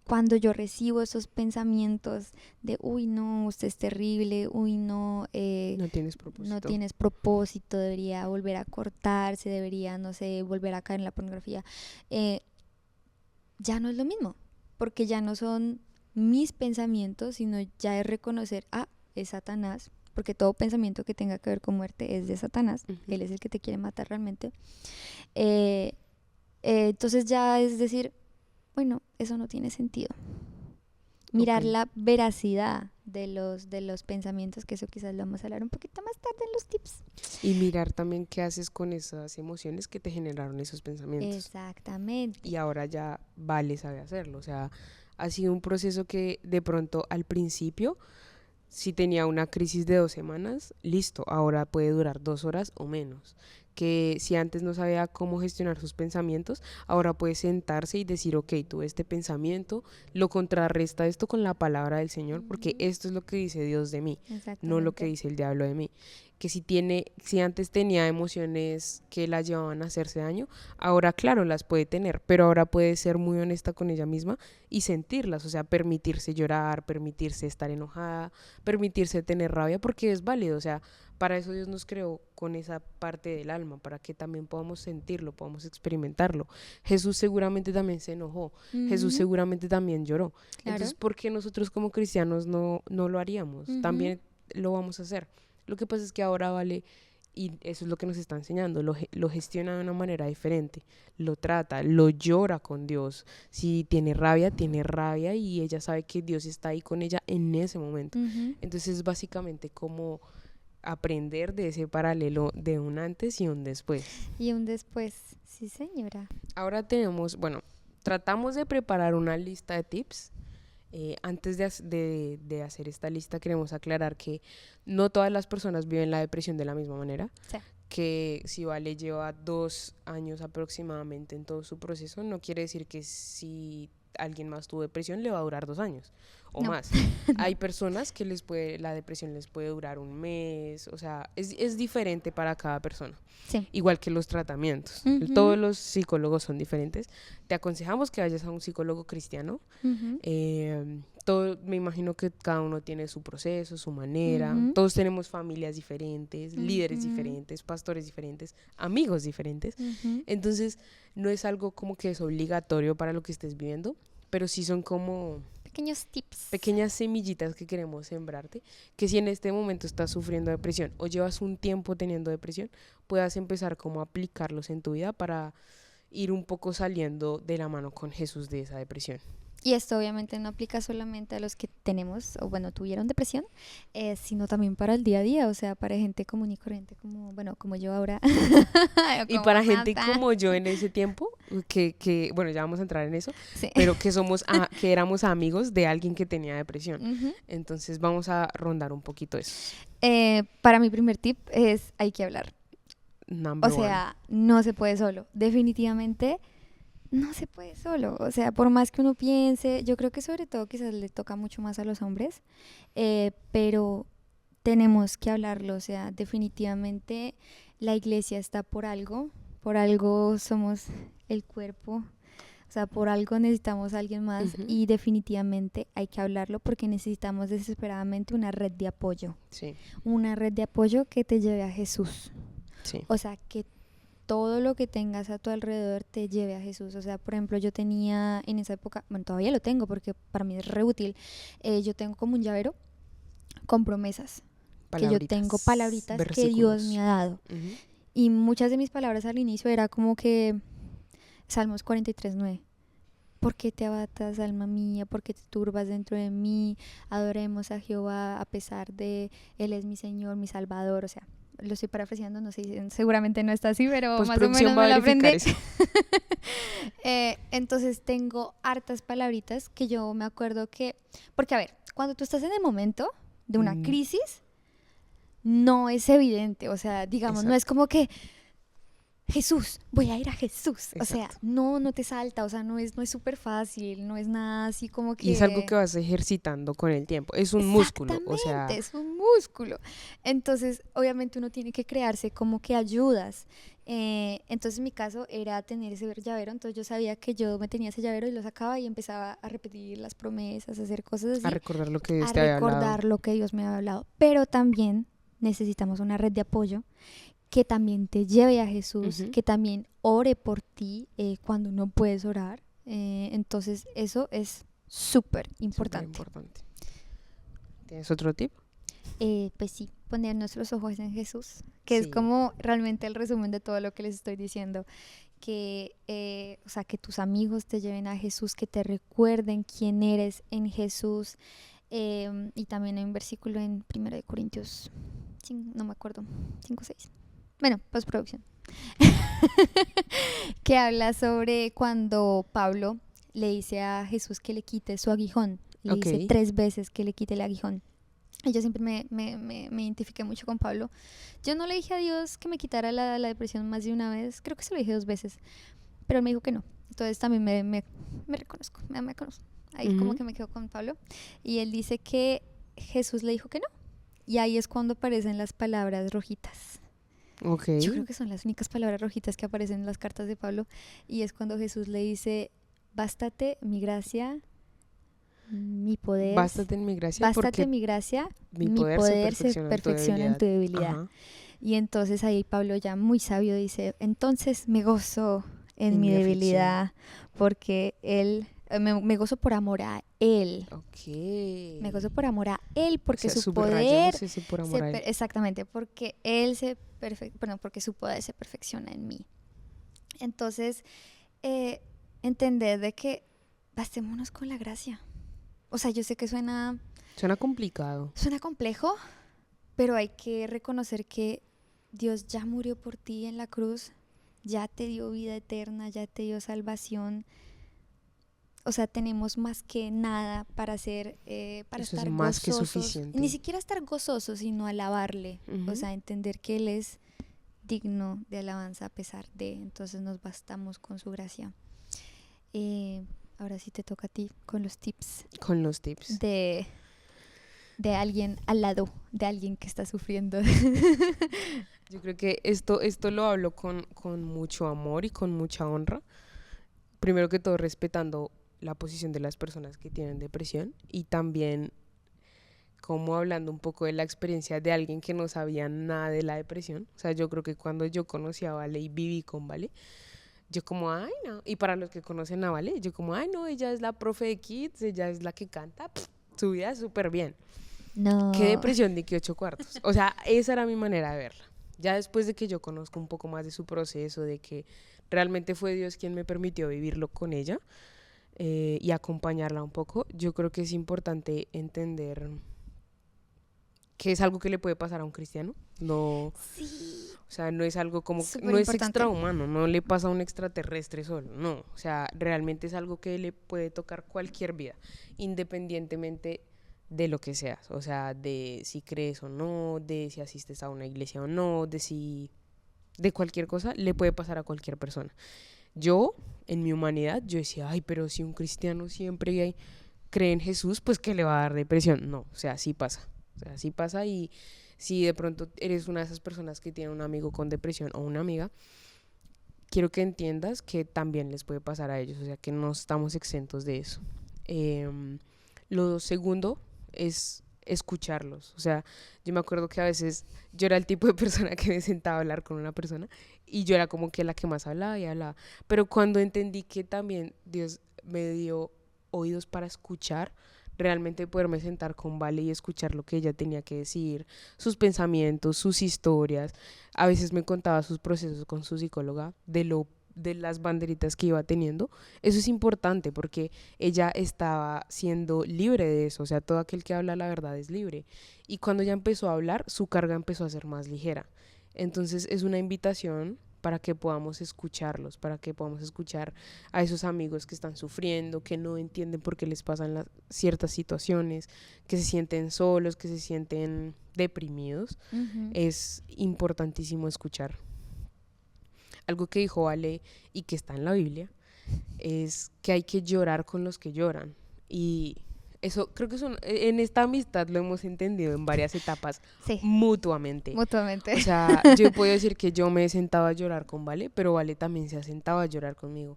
[SPEAKER 2] cuando yo recibo esos pensamientos de uy no, usted es terrible, uy no, no tienes propósito, debería volver a cortarse, debería, no sé, volver a caer en la pornografía, ya no es lo mismo, porque ya no son mis pensamientos, sino ya es reconocer, es Satanás, porque todo pensamiento que tenga que ver con muerte es de Satanás, él es el que te quiere matar realmente. Entonces ya es decir, bueno, eso no tiene sentido. Mirar la veracidad de los pensamientos, que eso quizás lo vamos a hablar un poquito más tarde en los tips.
[SPEAKER 1] Y mirar también qué haces con esas emociones que te generaron esos pensamientos.
[SPEAKER 2] Exactamente.
[SPEAKER 1] Y ahora ya sabe hacerlo. O sea, ha sido un proceso que de pronto al principio, si tenía una crisis de 2 semanas, listo, ahora puede durar 2 horas o menos. Que si antes no sabía cómo gestionar sus pensamientos, ahora puede sentarse y decir, ok, tuve este pensamiento, lo contrarresta esto con la palabra del Señor, porque esto es lo que dice Dios de mí, no lo que dice el diablo de mí. Que si antes tenía emociones que la llevaban a hacerse daño, ahora claro las puede tener, pero ahora puede ser muy honesta con ella misma y sentirlas, o sea, permitirse llorar, permitirse estar enojada, permitirse tener rabia, porque es válido, o sea, para eso Dios nos creó con esa parte del alma, para que también podamos sentirlo, podamos experimentarlo. Jesús seguramente también se enojó, Jesús seguramente también lloró. Claro. Entonces, ¿por qué nosotros como cristianos no lo haríamos? También lo vamos a hacer. Lo que pasa es que ahora y eso es lo que nos está enseñando, lo gestiona de una manera diferente, lo trata, lo llora con Dios. Si tiene rabia y ella sabe que Dios está ahí con ella en ese momento. Entonces es básicamente como aprender de ese paralelo de un antes y un después.
[SPEAKER 2] Y un después, sí señora.
[SPEAKER 1] Ahora tratamos de preparar una lista de tips. Antes de hacer esta lista queremos aclarar que no todas las personas viven la depresión de la misma manera. Sí. Que si Vale lleva 2 años aproximadamente en todo su proceso, no quiere decir que si alguien más tuvo depresión le va a durar 2 años o más. Hay personas que la depresión les puede durar 1 mes, o sea, es diferente para cada persona. Sí. Igual que los tratamientos. Todos los psicólogos son diferentes. Te aconsejamos que vayas a un psicólogo cristiano. Me imagino que cada uno tiene su proceso, su manera. Todos tenemos familias diferentes, líderes diferentes, pastores diferentes, amigos diferentes. Entonces, no es algo como que es obligatorio para lo que estés viviendo, pero sí son como
[SPEAKER 2] pequeños tips,
[SPEAKER 1] pequeñas semillitas que queremos sembrarte, que si en este momento estás sufriendo depresión o llevas un tiempo teniendo depresión, puedas empezar como a aplicarlos en tu vida para ir un poco saliendo de la mano con Jesús de esa depresión.
[SPEAKER 2] Y esto obviamente no aplica solamente a los que tenemos, o bueno, tuvieron depresión, sino también para el día a día, o sea, para gente común y corriente, como, bueno, como yo ahora.
[SPEAKER 1] Y
[SPEAKER 2] Como
[SPEAKER 1] para gente
[SPEAKER 2] Nata.
[SPEAKER 1] como yo en ese tiempo, bueno, ya vamos a entrar en eso,
[SPEAKER 2] Sí.
[SPEAKER 1] pero que éramos amigos de alguien que tenía depresión.
[SPEAKER 2] Ujú.
[SPEAKER 1] Entonces vamos a rondar un poquito eso.
[SPEAKER 2] Para mi primer tip es, hay que hablar.
[SPEAKER 1] Number
[SPEAKER 2] O
[SPEAKER 1] one.
[SPEAKER 2] sea, no se puede solo. Definitivamente no se puede solo. O sea, por más que uno piense, yo creo que sobre todo quizás le toca mucho más a los hombres, pero tenemos que hablarlo. O sea, definitivamente la iglesia está por algo somos el cuerpo. O sea, por algo necesitamos a alguien más
[SPEAKER 1] Ujú.
[SPEAKER 2] y definitivamente hay que hablarlo porque necesitamos desesperadamente una red de apoyo.
[SPEAKER 1] Sí,
[SPEAKER 2] Una red de apoyo que te lleve a Jesús.
[SPEAKER 1] sí.
[SPEAKER 2] O sea, que todo lo que tengas a tu alrededor te lleve a Jesús. O sea, por ejemplo, yo tenía en esa época, bueno, todavía lo tengo porque para mí es re útil, yo tengo como un llavero con promesas, que yo tengo palabritas que Dios me ha dado.
[SPEAKER 1] Ujú.
[SPEAKER 2] Y muchas de mis palabras al inicio era como que Salmos 43:9. ¿Por qué te abatas, alma mía? ¿Por qué te turbas dentro de mí? Adoremos a Jehová a pesar de Él es mi Señor, mi Salvador. O sea, lo estoy parafraseando, no sé, seguramente no está así, pero
[SPEAKER 1] Pues
[SPEAKER 2] más o
[SPEAKER 1] producción
[SPEAKER 2] menos
[SPEAKER 1] va
[SPEAKER 2] me
[SPEAKER 1] a
[SPEAKER 2] lo
[SPEAKER 1] verificar
[SPEAKER 2] aprendí.
[SPEAKER 1] eso.
[SPEAKER 2] Entonces tengo hartas palabritas que yo me acuerdo que... Porque a ver, cuando tú estás en el momento de una
[SPEAKER 1] Mm,
[SPEAKER 2] crisis, no es evidente. O sea, digamos, no es
[SPEAKER 1] exacto,
[SPEAKER 2] como que Jesús, voy a ir a Jesús. O sea,
[SPEAKER 1] exacto.
[SPEAKER 2] no te salta, o sea, no es súper fácil, no es nada así como
[SPEAKER 1] Y es algo
[SPEAKER 2] que...
[SPEAKER 1] que vas ejercitando con el tiempo. Es un músculo, o
[SPEAKER 2] Exactamente,
[SPEAKER 1] sea,
[SPEAKER 2] es un músculo. Entonces, obviamente uno tiene que crearse como que ayudas. Entonces, en mi caso era tener ese llavero, entonces yo sabía que yo me tenía ese llavero y lo sacaba y empezaba a repetir las promesas, a hacer cosas
[SPEAKER 1] a
[SPEAKER 2] así,
[SPEAKER 1] recordar lo que Dios
[SPEAKER 2] a
[SPEAKER 1] te había hablado.
[SPEAKER 2] recordar lo que Dios me había hablado. Pero también necesitamos una red de apoyo que también te lleve a Jesús,
[SPEAKER 1] Ujú.
[SPEAKER 2] que también ore por ti cuando no puedes orar. Entonces eso es súper
[SPEAKER 1] Súper
[SPEAKER 2] importante.
[SPEAKER 1] importante. ¿Tienes otro tip?
[SPEAKER 2] Pues sí, poner nuestros ojos en Jesús, que es
[SPEAKER 1] Sí.
[SPEAKER 2] como realmente el resumen de todo lo que les estoy diciendo. Que, o sea, que tus amigos te lleven a Jesús, que te recuerden quién eres en Jesús. Y también hay un versículo en 1 Corintios, no me acuerdo, 5 o 6. Bueno, postproducción. Que habla sobre cuando Pablo le dice a Jesús que le quite su aguijón. Le
[SPEAKER 1] Ok.
[SPEAKER 2] dice 3 veces que le quite el aguijón. Y yo siempre me identifiqué mucho con Pablo. Yo no le dije a Dios que me quitara la depresión más de una vez. Creo que se lo dije 2 veces. Pero él me dijo que no. Entonces también me reconozco, me conozco. Ahí como
[SPEAKER 1] Ujú.
[SPEAKER 2] que me quedo con Pablo. Y él dice que Jesús le dijo que no. Y ahí es cuando aparecen las palabras rojitas.
[SPEAKER 1] Ok.
[SPEAKER 2] Yo creo que son las únicas palabras rojitas que aparecen en las cartas de Pablo. Y es cuando Jesús le dice, bástate mi gracia, mi poder,
[SPEAKER 1] Bástate en mi gracia
[SPEAKER 2] bástate
[SPEAKER 1] porque
[SPEAKER 2] mi gracia,
[SPEAKER 1] mi
[SPEAKER 2] mi
[SPEAKER 1] poder se
[SPEAKER 2] poder se
[SPEAKER 1] perfecciona en tu
[SPEAKER 2] perfecciona en
[SPEAKER 1] debilidad.
[SPEAKER 2] tu debilidad.
[SPEAKER 1] Ajá.
[SPEAKER 2] Y entonces ahí Pablo ya muy sabio dice, entonces me gozo en
[SPEAKER 1] En
[SPEAKER 2] mi
[SPEAKER 1] mi aflicción.
[SPEAKER 2] debilidad, porque él, me gozo por amor a él.
[SPEAKER 1] Ok.
[SPEAKER 2] Me gozo por amor a él,
[SPEAKER 1] O
[SPEAKER 2] porque
[SPEAKER 1] sea,
[SPEAKER 2] su poder
[SPEAKER 1] subrayemos ese por amor a él.
[SPEAKER 2] exactamente, porque porque su poder se perfecciona en mí. Entonces, entender de que bastémonos con la gracia. O sea, yo sé que suena
[SPEAKER 1] Suena complicado.
[SPEAKER 2] complejo, pero hay que reconocer que Dios ya murió por ti en la cruz, ya te dio vida eterna, ya te dio salvación. O sea, tenemos más que nada para hacer, para
[SPEAKER 1] Eso es
[SPEAKER 2] estar
[SPEAKER 1] más que
[SPEAKER 2] gozosos.
[SPEAKER 1] suficiente.
[SPEAKER 2] Ni siquiera estar gozosos, sino alabarle.
[SPEAKER 1] Ujú.
[SPEAKER 2] O sea, entender que Él es digno de alabanza a pesar de. Entonces nos bastamos con su gracia. Ahora sí te toca a ti con los tips
[SPEAKER 1] Con los tips.
[SPEAKER 2] de alguien al lado, de alguien que está sufriendo.
[SPEAKER 1] Yo creo que esto lo hablo con mucho amor y con mucha honra. Primero que todo, respetando la posición de las personas que tienen depresión y también como hablando un poco de la experiencia de alguien que no sabía nada de la depresión. O sea, yo creo que cuando yo conocí a Vale y viví con Vale, yo como, ay, no. Y para los que conocen a Vale, yo como, ay, no, ella es la profe de Kids, ella es la que canta, su vida es súper bien.
[SPEAKER 2] No.
[SPEAKER 1] Qué depresión de que 8 cuartos. O sea, esa era mi manera de verla. Ya después de que yo conozco un poco más de su proceso, de que realmente fue Dios quien me permitió vivirlo con ella, y acompañarla un poco, yo creo que es importante entender que es algo que le puede pasar a un cristiano. No,
[SPEAKER 2] Sí.
[SPEAKER 1] o sea, no es algo como,
[SPEAKER 2] Súper
[SPEAKER 1] no es
[SPEAKER 2] importante.
[SPEAKER 1] extrahumano, no le pasa a un extraterrestre solo, no. O sea, realmente es algo que le puede tocar cualquier vida, independientemente de lo que seas. O sea, de si crees o no, de si asistes a una iglesia o no, de cualquier cosa, le puede pasar a cualquier persona. Yo, en mi humanidad, yo decía, ay, pero si un cristiano siempre cree en Jesús, pues que le va a dar depresión. No, o sea, sí pasa. O sea, sí pasa. Y si de pronto eres una de esas personas que tiene un amigo con depresión o una amiga, quiero que entiendas que también les puede pasar a ellos. O sea, que no estamos exentos de eso. Lo segundo es escucharlos. O sea, yo me acuerdo que a veces yo era el tipo de persona que me sentaba a hablar con una persona y yo era como que la que más hablaba y hablaba. Pero cuando entendí que también Dios me dio oídos para escuchar, realmente poderme sentar con Vale y escuchar lo que ella tenía que decir, sus pensamientos, sus historias. A veces me contaba sus procesos con su psicóloga de las banderitas que iba teniendo. Eso es importante porque ella estaba siendo libre de eso, o sea, todo aquel que habla la verdad es libre. Y cuando ella empezó a hablar, su carga empezó a ser más ligera. Entonces es una invitación para que podamos escucharlos, para que podamos escuchar a esos amigos que están sufriendo, que no entienden por qué les pasan ciertas situaciones, que se sienten solos, que se sienten deprimidos. Es importantísimo escuchar. Algo que dijo Ale y que está en la Biblia es que hay que llorar con los que lloran. Y eso creo que en esta amistad lo hemos entendido en varias etapas
[SPEAKER 2] Sí,
[SPEAKER 1] mutuamente.
[SPEAKER 2] mutuamente.
[SPEAKER 1] O sea, yo puedo decir que yo me he sentado a llorar con Vale, pero Vale también se ha sentado a llorar conmigo.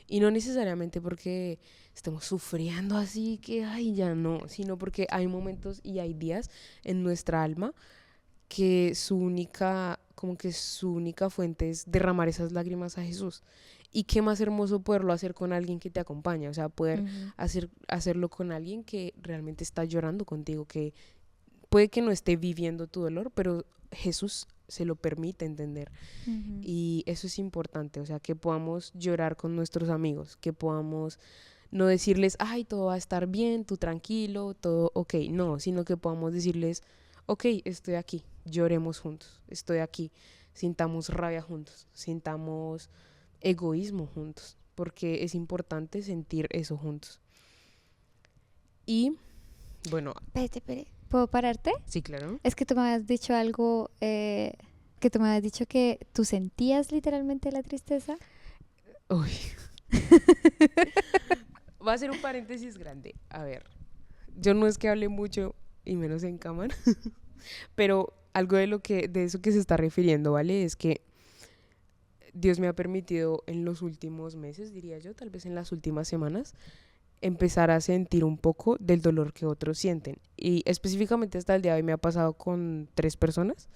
[SPEAKER 1] Y no necesariamente porque estemos sufriendo así que, ay, ya no, sino porque hay momentos y hay días en nuestra alma que como que su única fuente es derramar esas lágrimas a Jesús. Y qué más hermoso poderlo hacer con alguien que te acompaña, o sea, poder hacerlo con alguien que realmente está llorando contigo, que puede que no esté viviendo tu dolor, pero Jesús se lo permite entender. Y eso es importante, o sea, que podamos llorar con nuestros amigos, que podamos no decirles, ay, todo va a estar bien, tú tranquilo, todo ok, no, sino que podamos decirles, ok, estoy aquí, lloremos juntos, estoy aquí, sintamos rabia juntos, sintamos egoísmo juntos, porque es importante sentir eso juntos. Y bueno,
[SPEAKER 2] Espérate. ¿Puedo pararte?
[SPEAKER 1] sí, claro.
[SPEAKER 2] Es que tú me habías dicho algo, que tú me habías dicho que tú sentías literalmente la tristeza.
[SPEAKER 1] Uy. Va a ser un paréntesis grande. A ver, yo no es que hable mucho y menos en cámara, pero algo de eso que se está refiriendo, ¿vale? Es que Dios me ha permitido en los últimos meses, diría yo, tal vez en las últimas semanas, empezar a sentir un poco del dolor que otros sienten. Y específicamente hasta el día de hoy me ha pasado con 3 personas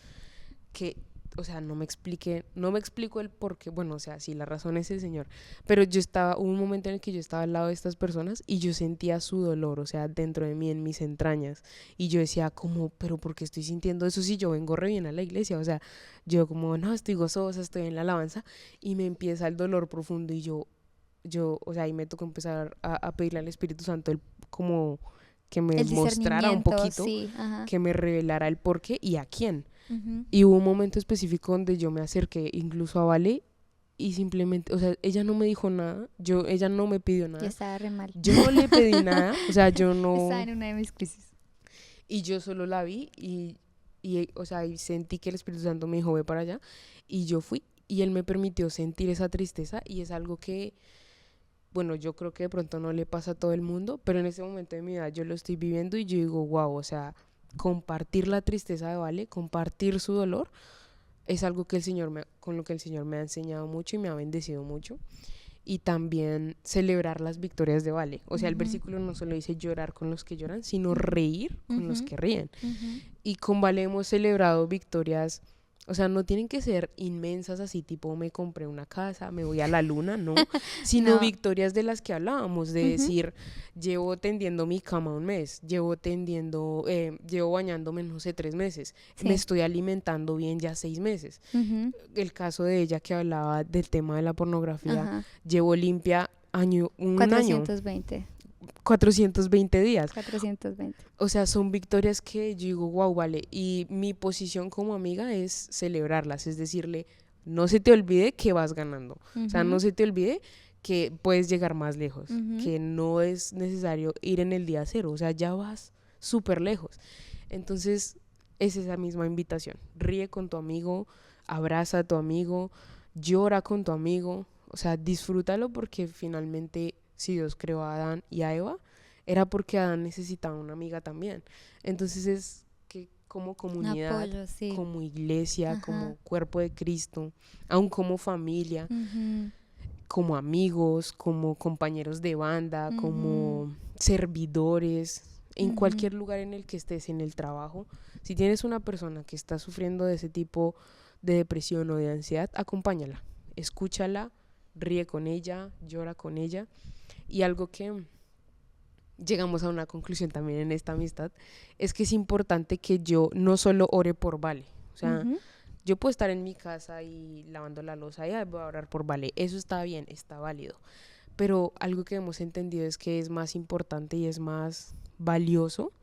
[SPEAKER 1] que, o sea, no me explico el por qué, bueno, o sea, sí, la razón es el Señor, pero hubo un momento en el que yo estaba al lado de estas personas y yo sentía su dolor, o sea, dentro de mí, en mis entrañas, y yo decía como, pero ¿por qué estoy sintiendo eso si yo vengo re bien a la iglesia? O sea, yo como, no, estoy gozosa, estoy en la alabanza, y me empieza el dolor profundo y o sea, ahí me tocó empezar a pedirle al Espíritu Santo como que me
[SPEAKER 2] El
[SPEAKER 1] mostrara un
[SPEAKER 2] discernimiento,
[SPEAKER 1] poquito,
[SPEAKER 2] sí, ajá.
[SPEAKER 1] que me revelara el por qué y a quién. Y hubo un momento específico donde yo me acerqué incluso a Vale y simplemente, o sea, ella no me dijo nada, ella no me pidió
[SPEAKER 2] Yo
[SPEAKER 1] nada.
[SPEAKER 2] estaba re mal.
[SPEAKER 1] Yo no le pedí nada, o sea, yo no...
[SPEAKER 2] Estaba en una de mis crisis.
[SPEAKER 1] Y yo solo la vi o sea, y sentí que el Espíritu Santo me dijo, ve para allá, y yo fui, y él me permitió sentir esa tristeza, y es algo que, bueno, yo creo que de pronto no le pasa a todo el mundo, pero en ese momento de mi vida yo lo estoy viviendo y yo digo, wow, o sea, compartir la tristeza de Vale, compartir su dolor, es algo que con lo que el Señor me ha enseñado mucho y me ha bendecido mucho. Y también celebrar las victorias de Vale. O sea, el versículo no solo dice llorar con los que lloran, sino reír con los que ríen. Y con Vale hemos celebrado victorias, o sea, no tienen que ser inmensas así, tipo me compré una casa, me voy a la luna, no, sino
[SPEAKER 2] No.
[SPEAKER 1] victorias de las que hablábamos, de decir, llevo tendiendo mi cama 1 mes, llevo bañándome, no sé, 3 meses,
[SPEAKER 2] Sí.
[SPEAKER 1] me estoy alimentando bien ya 6 meses. El caso de ella que hablaba del tema de la pornografía,
[SPEAKER 2] Ajá.
[SPEAKER 1] llevo limpia un
[SPEAKER 2] 420.
[SPEAKER 1] año, 420 días.
[SPEAKER 2] 420.
[SPEAKER 1] O sea, son victorias que yo digo, wow, vale. Y mi posición como amiga es celebrarlas, es decirle, no se te olvide que vas ganando. O sea, no se te olvide que puedes llegar más lejos, que no es necesario ir en el día cero, o sea, ya vas súper lejos. Entonces, es esa misma invitación. Ríe con tu amigo, abraza a tu amigo, llora con tu amigo, o sea, disfrútalo porque finalmente, si Dios creó a Adán y a Eva, era porque Adán necesitaba una amiga también. Entonces es que como comunidad,
[SPEAKER 2] apoyo, sí.
[SPEAKER 1] como iglesia,
[SPEAKER 2] Ajá.
[SPEAKER 1] como cuerpo de Cristo, aún como familia, como amigos, como compañeros de banda, como servidores, en cualquier lugar en el que estés, en el trabajo, si tienes una persona que está sufriendo de ese tipo de depresión o de ansiedad, acompáñala, escúchala, ríe con ella, llora con ella. Y algo que llegamos a una conclusión también en esta amistad es que es importante que yo no solo ore por Vale, o sea, yo puedo estar en mi casa y lavando la loza y voy a orar por Vale, eso está bien, está válido, pero algo que hemos entendido es que es más importante y es más valioso,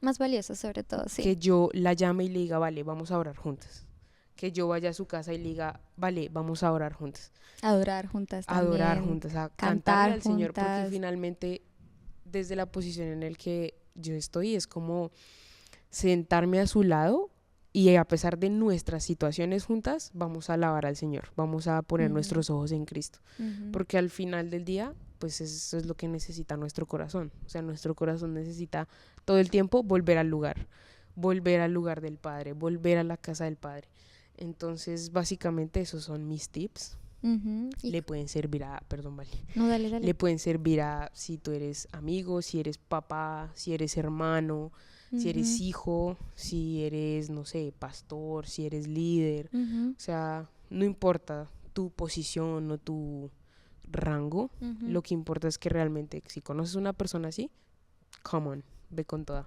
[SPEAKER 2] más valioso sobre todo, sí,
[SPEAKER 1] que yo la llame y le diga, vale, vamos a orar juntas, que yo vaya a su casa y le diga, vale, vamos a orar juntas,
[SPEAKER 2] adorar juntas también,
[SPEAKER 1] adorar juntas, a cantarle al Señor, porque finalmente desde la posición en la que yo estoy es como sentarme a su lado y a pesar de nuestras situaciones juntas vamos a alabar al Señor, vamos a poner nuestros ojos en Cristo, porque al final del día pues eso es lo que necesita nuestro corazón, o sea, nuestro corazón necesita todo el tiempo volver al lugar del Padre, volver a la casa del Padre. Entonces básicamente esos son mis tips. Le pueden servir a, perdón, vale.
[SPEAKER 2] No, dale.
[SPEAKER 1] Le pueden servir a si tú eres amigo, si eres papá, si eres hermano, si eres hijo, si eres, no sé, pastor, si eres líder. O sea, no importa tu posición o tu rango, lo que importa es que realmente si conoces una persona así, come on, ve con toda.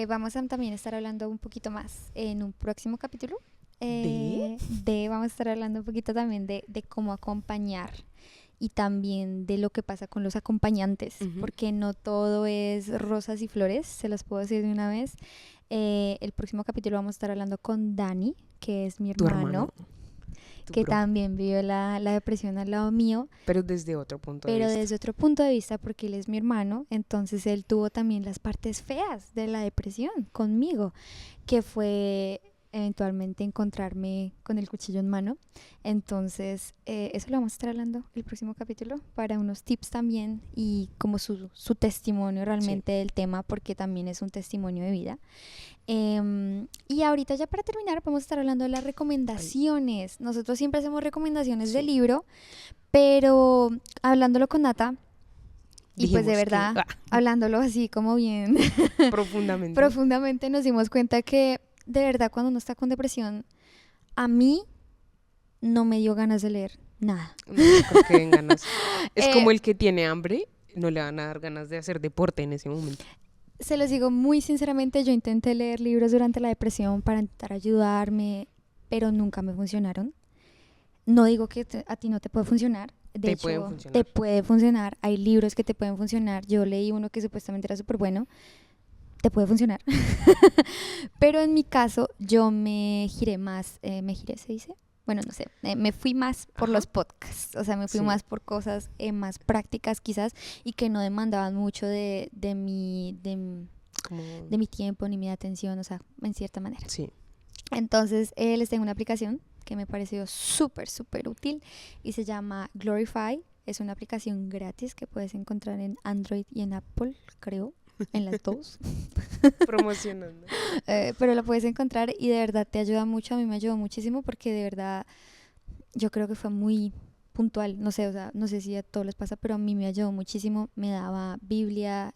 [SPEAKER 2] Vamos a también estar hablando un poquito más en un próximo capítulo. Vamos a estar hablando un poquito también de cómo acompañar y también de lo que pasa con los acompañantes, porque no todo es rosas y flores, se los puedo decir de una vez. El próximo capítulo vamos a estar hablando con Dani, que es mi hermano. Que también vivió la depresión al lado mío.
[SPEAKER 1] Pero desde otro punto de vista.
[SPEAKER 2] Pero desde otro punto de vista, porque él es mi hermano, entonces él tuvo también las partes feas de la depresión conmigo, que fue eventualmente encontrarme con el cuchillo en mano. Entonces, eso lo vamos a estar hablando el próximo capítulo, para unos tips también y como su testimonio realmente del tema, porque también es un testimonio de vida. Y ahorita ya para terminar vamos a estar hablando de las recomendaciones. Nosotros siempre hacemos recomendaciones de libro, pero hablándolo con Nata, y pues de verdad, hablándolo así como bien profundamente nos dimos cuenta que de verdad cuando uno está con depresión, a mí no me dio ganas de leer nada.
[SPEAKER 1] No creo que den ganas. Es como el que tiene hambre, no le van a dar ganas de hacer deporte en ese momento.
[SPEAKER 2] Se los digo muy sinceramente, yo intenté leer libros durante la depresión para intentar ayudarme, pero nunca me funcionaron. No digo que a ti no te puede funcionar. De hecho, te puede funcionar. Hay libros que te pueden funcionar. Yo leí uno que supuestamente era súper bueno. Te puede funcionar. Pero en mi caso, yo me giré más. ¿Se dice? Bueno, no sé. Me fui más por los podcasts. O sea, me fui más por cosas más prácticas quizás y que no demandaban mucho de mi tiempo ni mi atención. O sea, en cierta manera.
[SPEAKER 1] Sí.
[SPEAKER 2] Entonces, les tengo una aplicación que me pareció súper, súper útil y se llama Glorify. Es una aplicación gratis que puedes encontrar en Android y en Apple, creo, en las dos.
[SPEAKER 1] Promocionando.
[SPEAKER 2] Pero la puedes encontrar y de verdad te ayuda mucho. A mí me ayudó muchísimo porque de verdad yo creo que fue muy puntual. No sé, o sea, no sé si a todos les pasa, pero a mí me ayudó muchísimo. Me daba Biblia,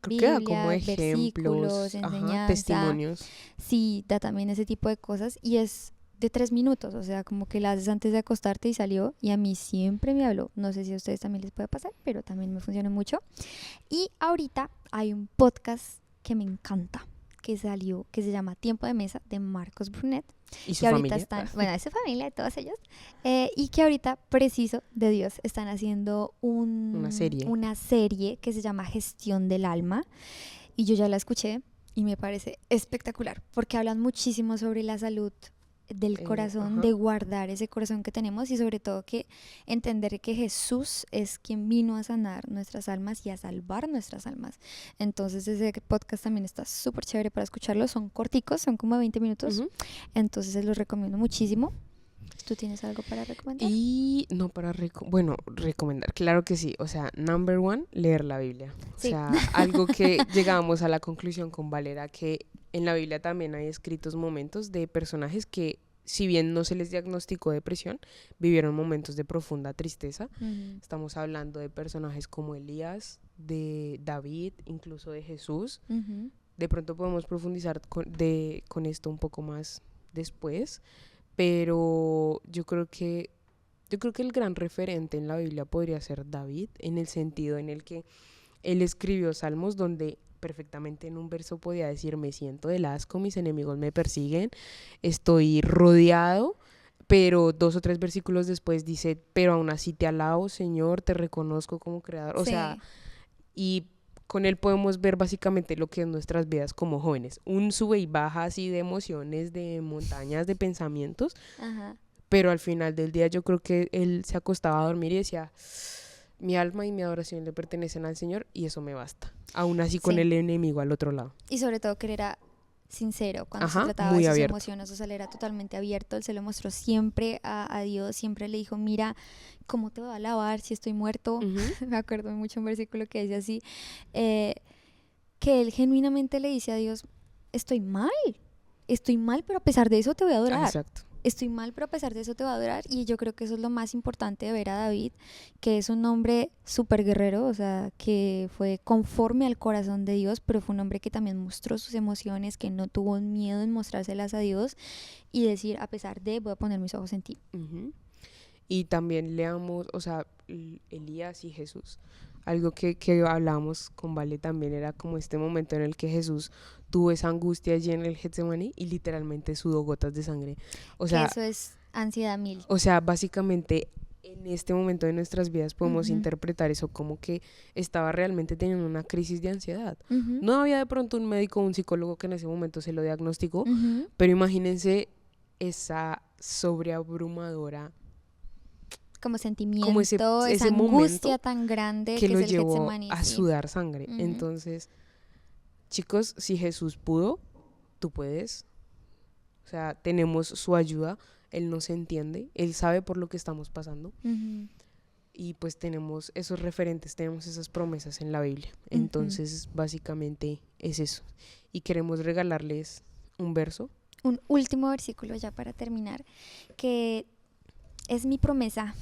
[SPEAKER 1] Biblia, como ejemplos,
[SPEAKER 2] enseñanza,
[SPEAKER 1] testimonios.
[SPEAKER 2] Sí, da también ese tipo de cosas y es de 3 minutos, o sea, como que la haces antes de acostarte y salió y a mí siempre me habló. No sé si a ustedes también les puede pasar, pero también me funciona mucho. Y ahorita hay un podcast que me encanta, que salió, que se llama Tiempo de Mesa, de Marcos Brunet.
[SPEAKER 1] ¿Y su
[SPEAKER 2] que ahorita
[SPEAKER 1] familia?
[SPEAKER 2] están, bueno, es su familia, de todos ellos, y que ahorita, preciso de Dios, están haciendo una serie que se llama Gestión del Alma, y yo ya la escuché y me parece espectacular, porque hablan muchísimo sobre la salud del corazón, de guardar ese corazón que tenemos y sobre todo que entender que Jesús es quien vino a sanar nuestras almas y a salvar nuestras almas. Entonces ese podcast también está súper chévere para escucharlo, son corticos, son como 20 minutos, entonces se los recomiendo muchísimo. ¿Tú tienes algo para recomendar?
[SPEAKER 1] Y no para recomendar, claro que sí. O sea, number one, leer la Biblia. Sí. O sea, algo que llegamos a la conclusión con Valera, que en la Biblia también hay escritos momentos de personajes que, si bien no se les diagnosticó depresión, vivieron momentos de profunda tristeza. Estamos hablando de personajes como Elías, de David, incluso de Jesús. De pronto podemos profundizar con esto un poco más después. Pero yo creo que el gran referente en la Biblia podría ser David, en el sentido en el que él escribió salmos donde perfectamente en un verso podía decir: me siento del asco, mis enemigos me persiguen, estoy rodeado, pero 2 o 3 versículos después dice: pero aún así te alabo, Señor, te reconozco como creador. O sea, y con él podemos ver básicamente lo que es nuestras vidas como jóvenes. Un sube y baja así de emociones, de montañas, de pensamientos. Pero al final del día yo creo que él se acostaba a dormir y decía: mi alma y mi adoración le pertenecen al Señor y eso me basta. Aún así con el enemigo al otro lado.
[SPEAKER 2] Y sobre todo que él era sincero cuando se trataba de sus emociones, o sea, él era totalmente abierto, él se lo mostró siempre a Dios, siempre le dijo: mira, ¿cómo te voy a alabar si estoy muerto? Me acuerdo mucho un versículo que dice así, que él genuinamente le dice a Dios: estoy mal, pero a pesar de eso te voy a adorar.
[SPEAKER 1] Exacto.
[SPEAKER 2] Estoy mal, pero a pesar de eso te va a adorar. Y yo creo que eso es lo más importante de ver a David, que es un hombre súper guerrero, o sea, que fue conforme al corazón de Dios, pero fue un hombre que también mostró sus emociones, que no tuvo miedo en mostrárselas a Dios y decir: a pesar de, voy a poner mis ojos en ti.
[SPEAKER 1] Y también leamos, o sea, Elías y Jesús. Algo que hablábamos con Vale también era como este momento en el que Jesús tuvo esa angustia allí en el Getsemaní y literalmente sudó gotas de sangre. O sea,
[SPEAKER 2] que eso es ansiedad 1000.
[SPEAKER 1] O sea, básicamente en este momento de nuestras vidas podemos interpretar eso como que estaba realmente teniendo una crisis de ansiedad. No había de pronto un médico o un psicólogo que en ese momento se lo diagnosticó, pero imagínense esa sobreabrumadora
[SPEAKER 2] como sentimiento, como esa angustia tan grande
[SPEAKER 1] que lo
[SPEAKER 2] es el
[SPEAKER 1] llevó
[SPEAKER 2] Getsemaní,
[SPEAKER 1] a sudar sangre. Entonces, chicos, si Jesús pudo, tú puedes. O sea, tenemos su ayuda, Él nos entiende, Él sabe por lo que estamos pasando. Y pues tenemos esos referentes, tenemos esas promesas en la Biblia. Entonces, básicamente es eso. Y queremos regalarles un verso.
[SPEAKER 2] Un último versículo ya para terminar, que es mi promesa.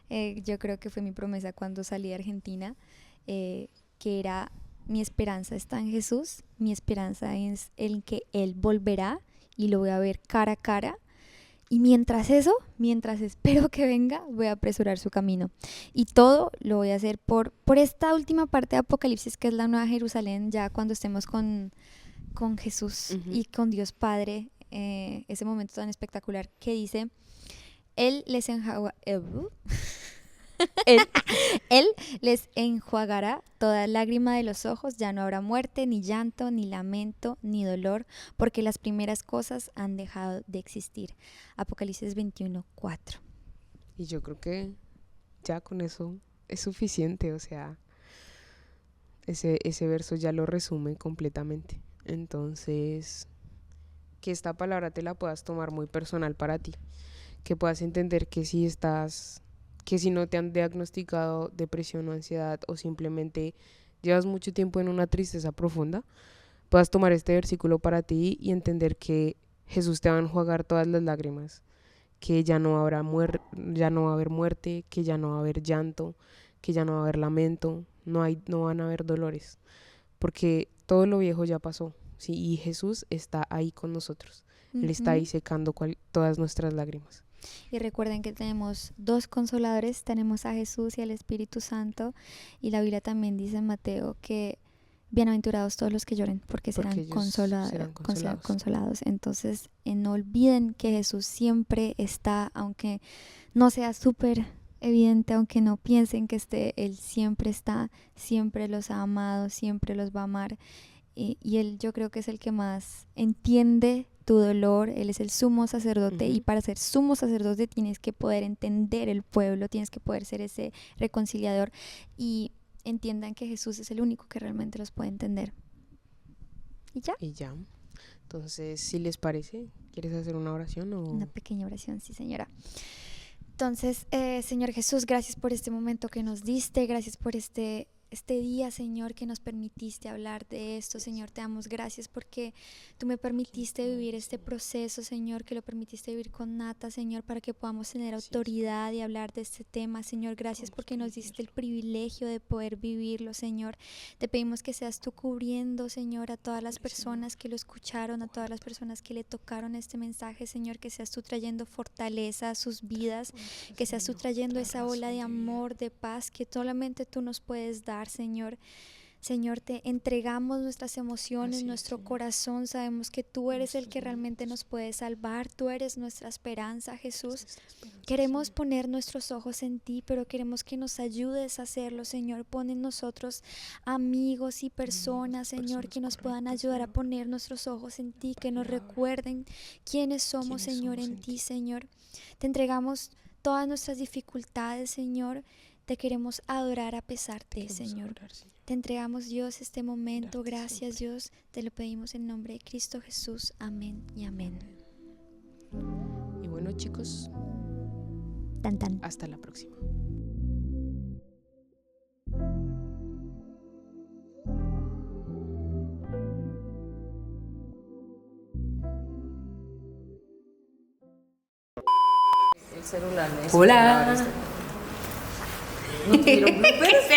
[SPEAKER 2] Yo creo que fue mi promesa cuando salí de Argentina, que era: mi esperanza está en Jesús, mi esperanza es en que Él volverá y lo voy a ver cara a cara. Y mientras espero que venga, voy a apresurar su camino. Y todo lo voy a hacer por esta última parte de Apocalipsis, que es la Nueva Jerusalén, ya cuando estemos con Jesús y con Dios Padre, ese momento tan espectacular que dice: Él les Él les enjuagará toda lágrima de los ojos, ya no habrá muerte, ni llanto, ni lamento, ni dolor, porque las primeras cosas han dejado de existir. Apocalipsis 21:4.
[SPEAKER 1] Y yo creo que ya con eso es suficiente, o sea, ese verso ya lo resume completamente. Entonces, que esta palabra te la puedas tomar muy personal para ti, que puedas entender que si no te han diagnosticado depresión o ansiedad, o simplemente llevas mucho tiempo en una tristeza profunda, puedas tomar este versículo para ti y entender que Jesús te va a enjuagar todas las lágrimas, que ya no habrá ya no va a haber muerte, que ya no va a haber llanto, que ya no va a haber lamento, no van a haber dolores, porque todo lo viejo ya pasó, ¿sí? Y Jesús está ahí con nosotros. Él está ahí secando todas nuestras lágrimas.
[SPEAKER 2] Y recuerden que tenemos 2 consoladores, tenemos a Jesús y al Espíritu Santo, y la Biblia también dice en Mateo que bienaventurados todos los que lloren, porque serán consolados. Entonces, no olviden que Jesús siempre está, aunque no sea súper evidente, aunque no piensen que esté, Él siempre está, siempre los ha amado, siempre los va a amar. Y Él, yo creo que es el que más entiende tu dolor. Él es el sumo sacerdote, y para ser sumo sacerdote tienes que poder entender el pueblo, tienes que poder ser ese reconciliador, y entiendan que Jesús es el único que realmente los puede entender. Y ya.
[SPEAKER 1] Entonces, si les parece, ¿quieres hacer una oración o...?
[SPEAKER 2] Una pequeña oración, sí, señora. Entonces, Señor Jesús, gracias por este momento que nos diste, gracias por este día, Señor, que nos permitiste hablar de esto. Señor, te damos gracias porque tú me permitiste vivir este proceso, Señor, que lo permitiste vivir con Nata, Señor, para que podamos tener autoridad y hablar de este tema. Señor, gracias porque nos diste el privilegio de poder vivirlo, Señor. Te pedimos que seas tú cubriendo, Señor, a todas las personas que lo escucharon, a todas las personas que le tocaron este mensaje, Señor, que seas tú trayendo fortaleza a sus vidas, que seas tú trayendo esa ola de amor, de paz que solamente tú nos puedes dar, Señor. Señor, te entregamos nuestras emociones, nuestro corazón. Sabemos que tú eres el que realmente nos puede salvar. Tú eres nuestra esperanza, Jesús. Queremos poner nuestros ojos en ti, pero queremos que nos ayudes a hacerlo, Señor. Pon en nosotros amigos y personas, Señor, que nos puedan ayudar a poner nuestros ojos en ti, que nos recuerden quiénes somos, Señor, en ti, Señor. Te entregamos todas nuestras dificultades, Señor. Te queremos adorar a pesar de, Señor. Te entregamos, Dios, este momento. Gracias, Dios. Te lo pedimos en nombre de Cristo Jesús. Amén y amén.
[SPEAKER 1] Y bueno, chicos,
[SPEAKER 2] tan.
[SPEAKER 1] Hasta la próxima.
[SPEAKER 3] El celular.
[SPEAKER 1] Hola.
[SPEAKER 3] ¿No tuvieron bloopers?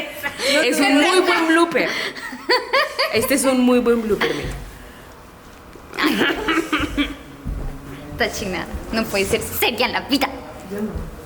[SPEAKER 1] Es un muy buen blooper. Este es un muy buen blooper, mira.
[SPEAKER 2] Está chingada. No puede ser seria la vida.
[SPEAKER 3] Yo no.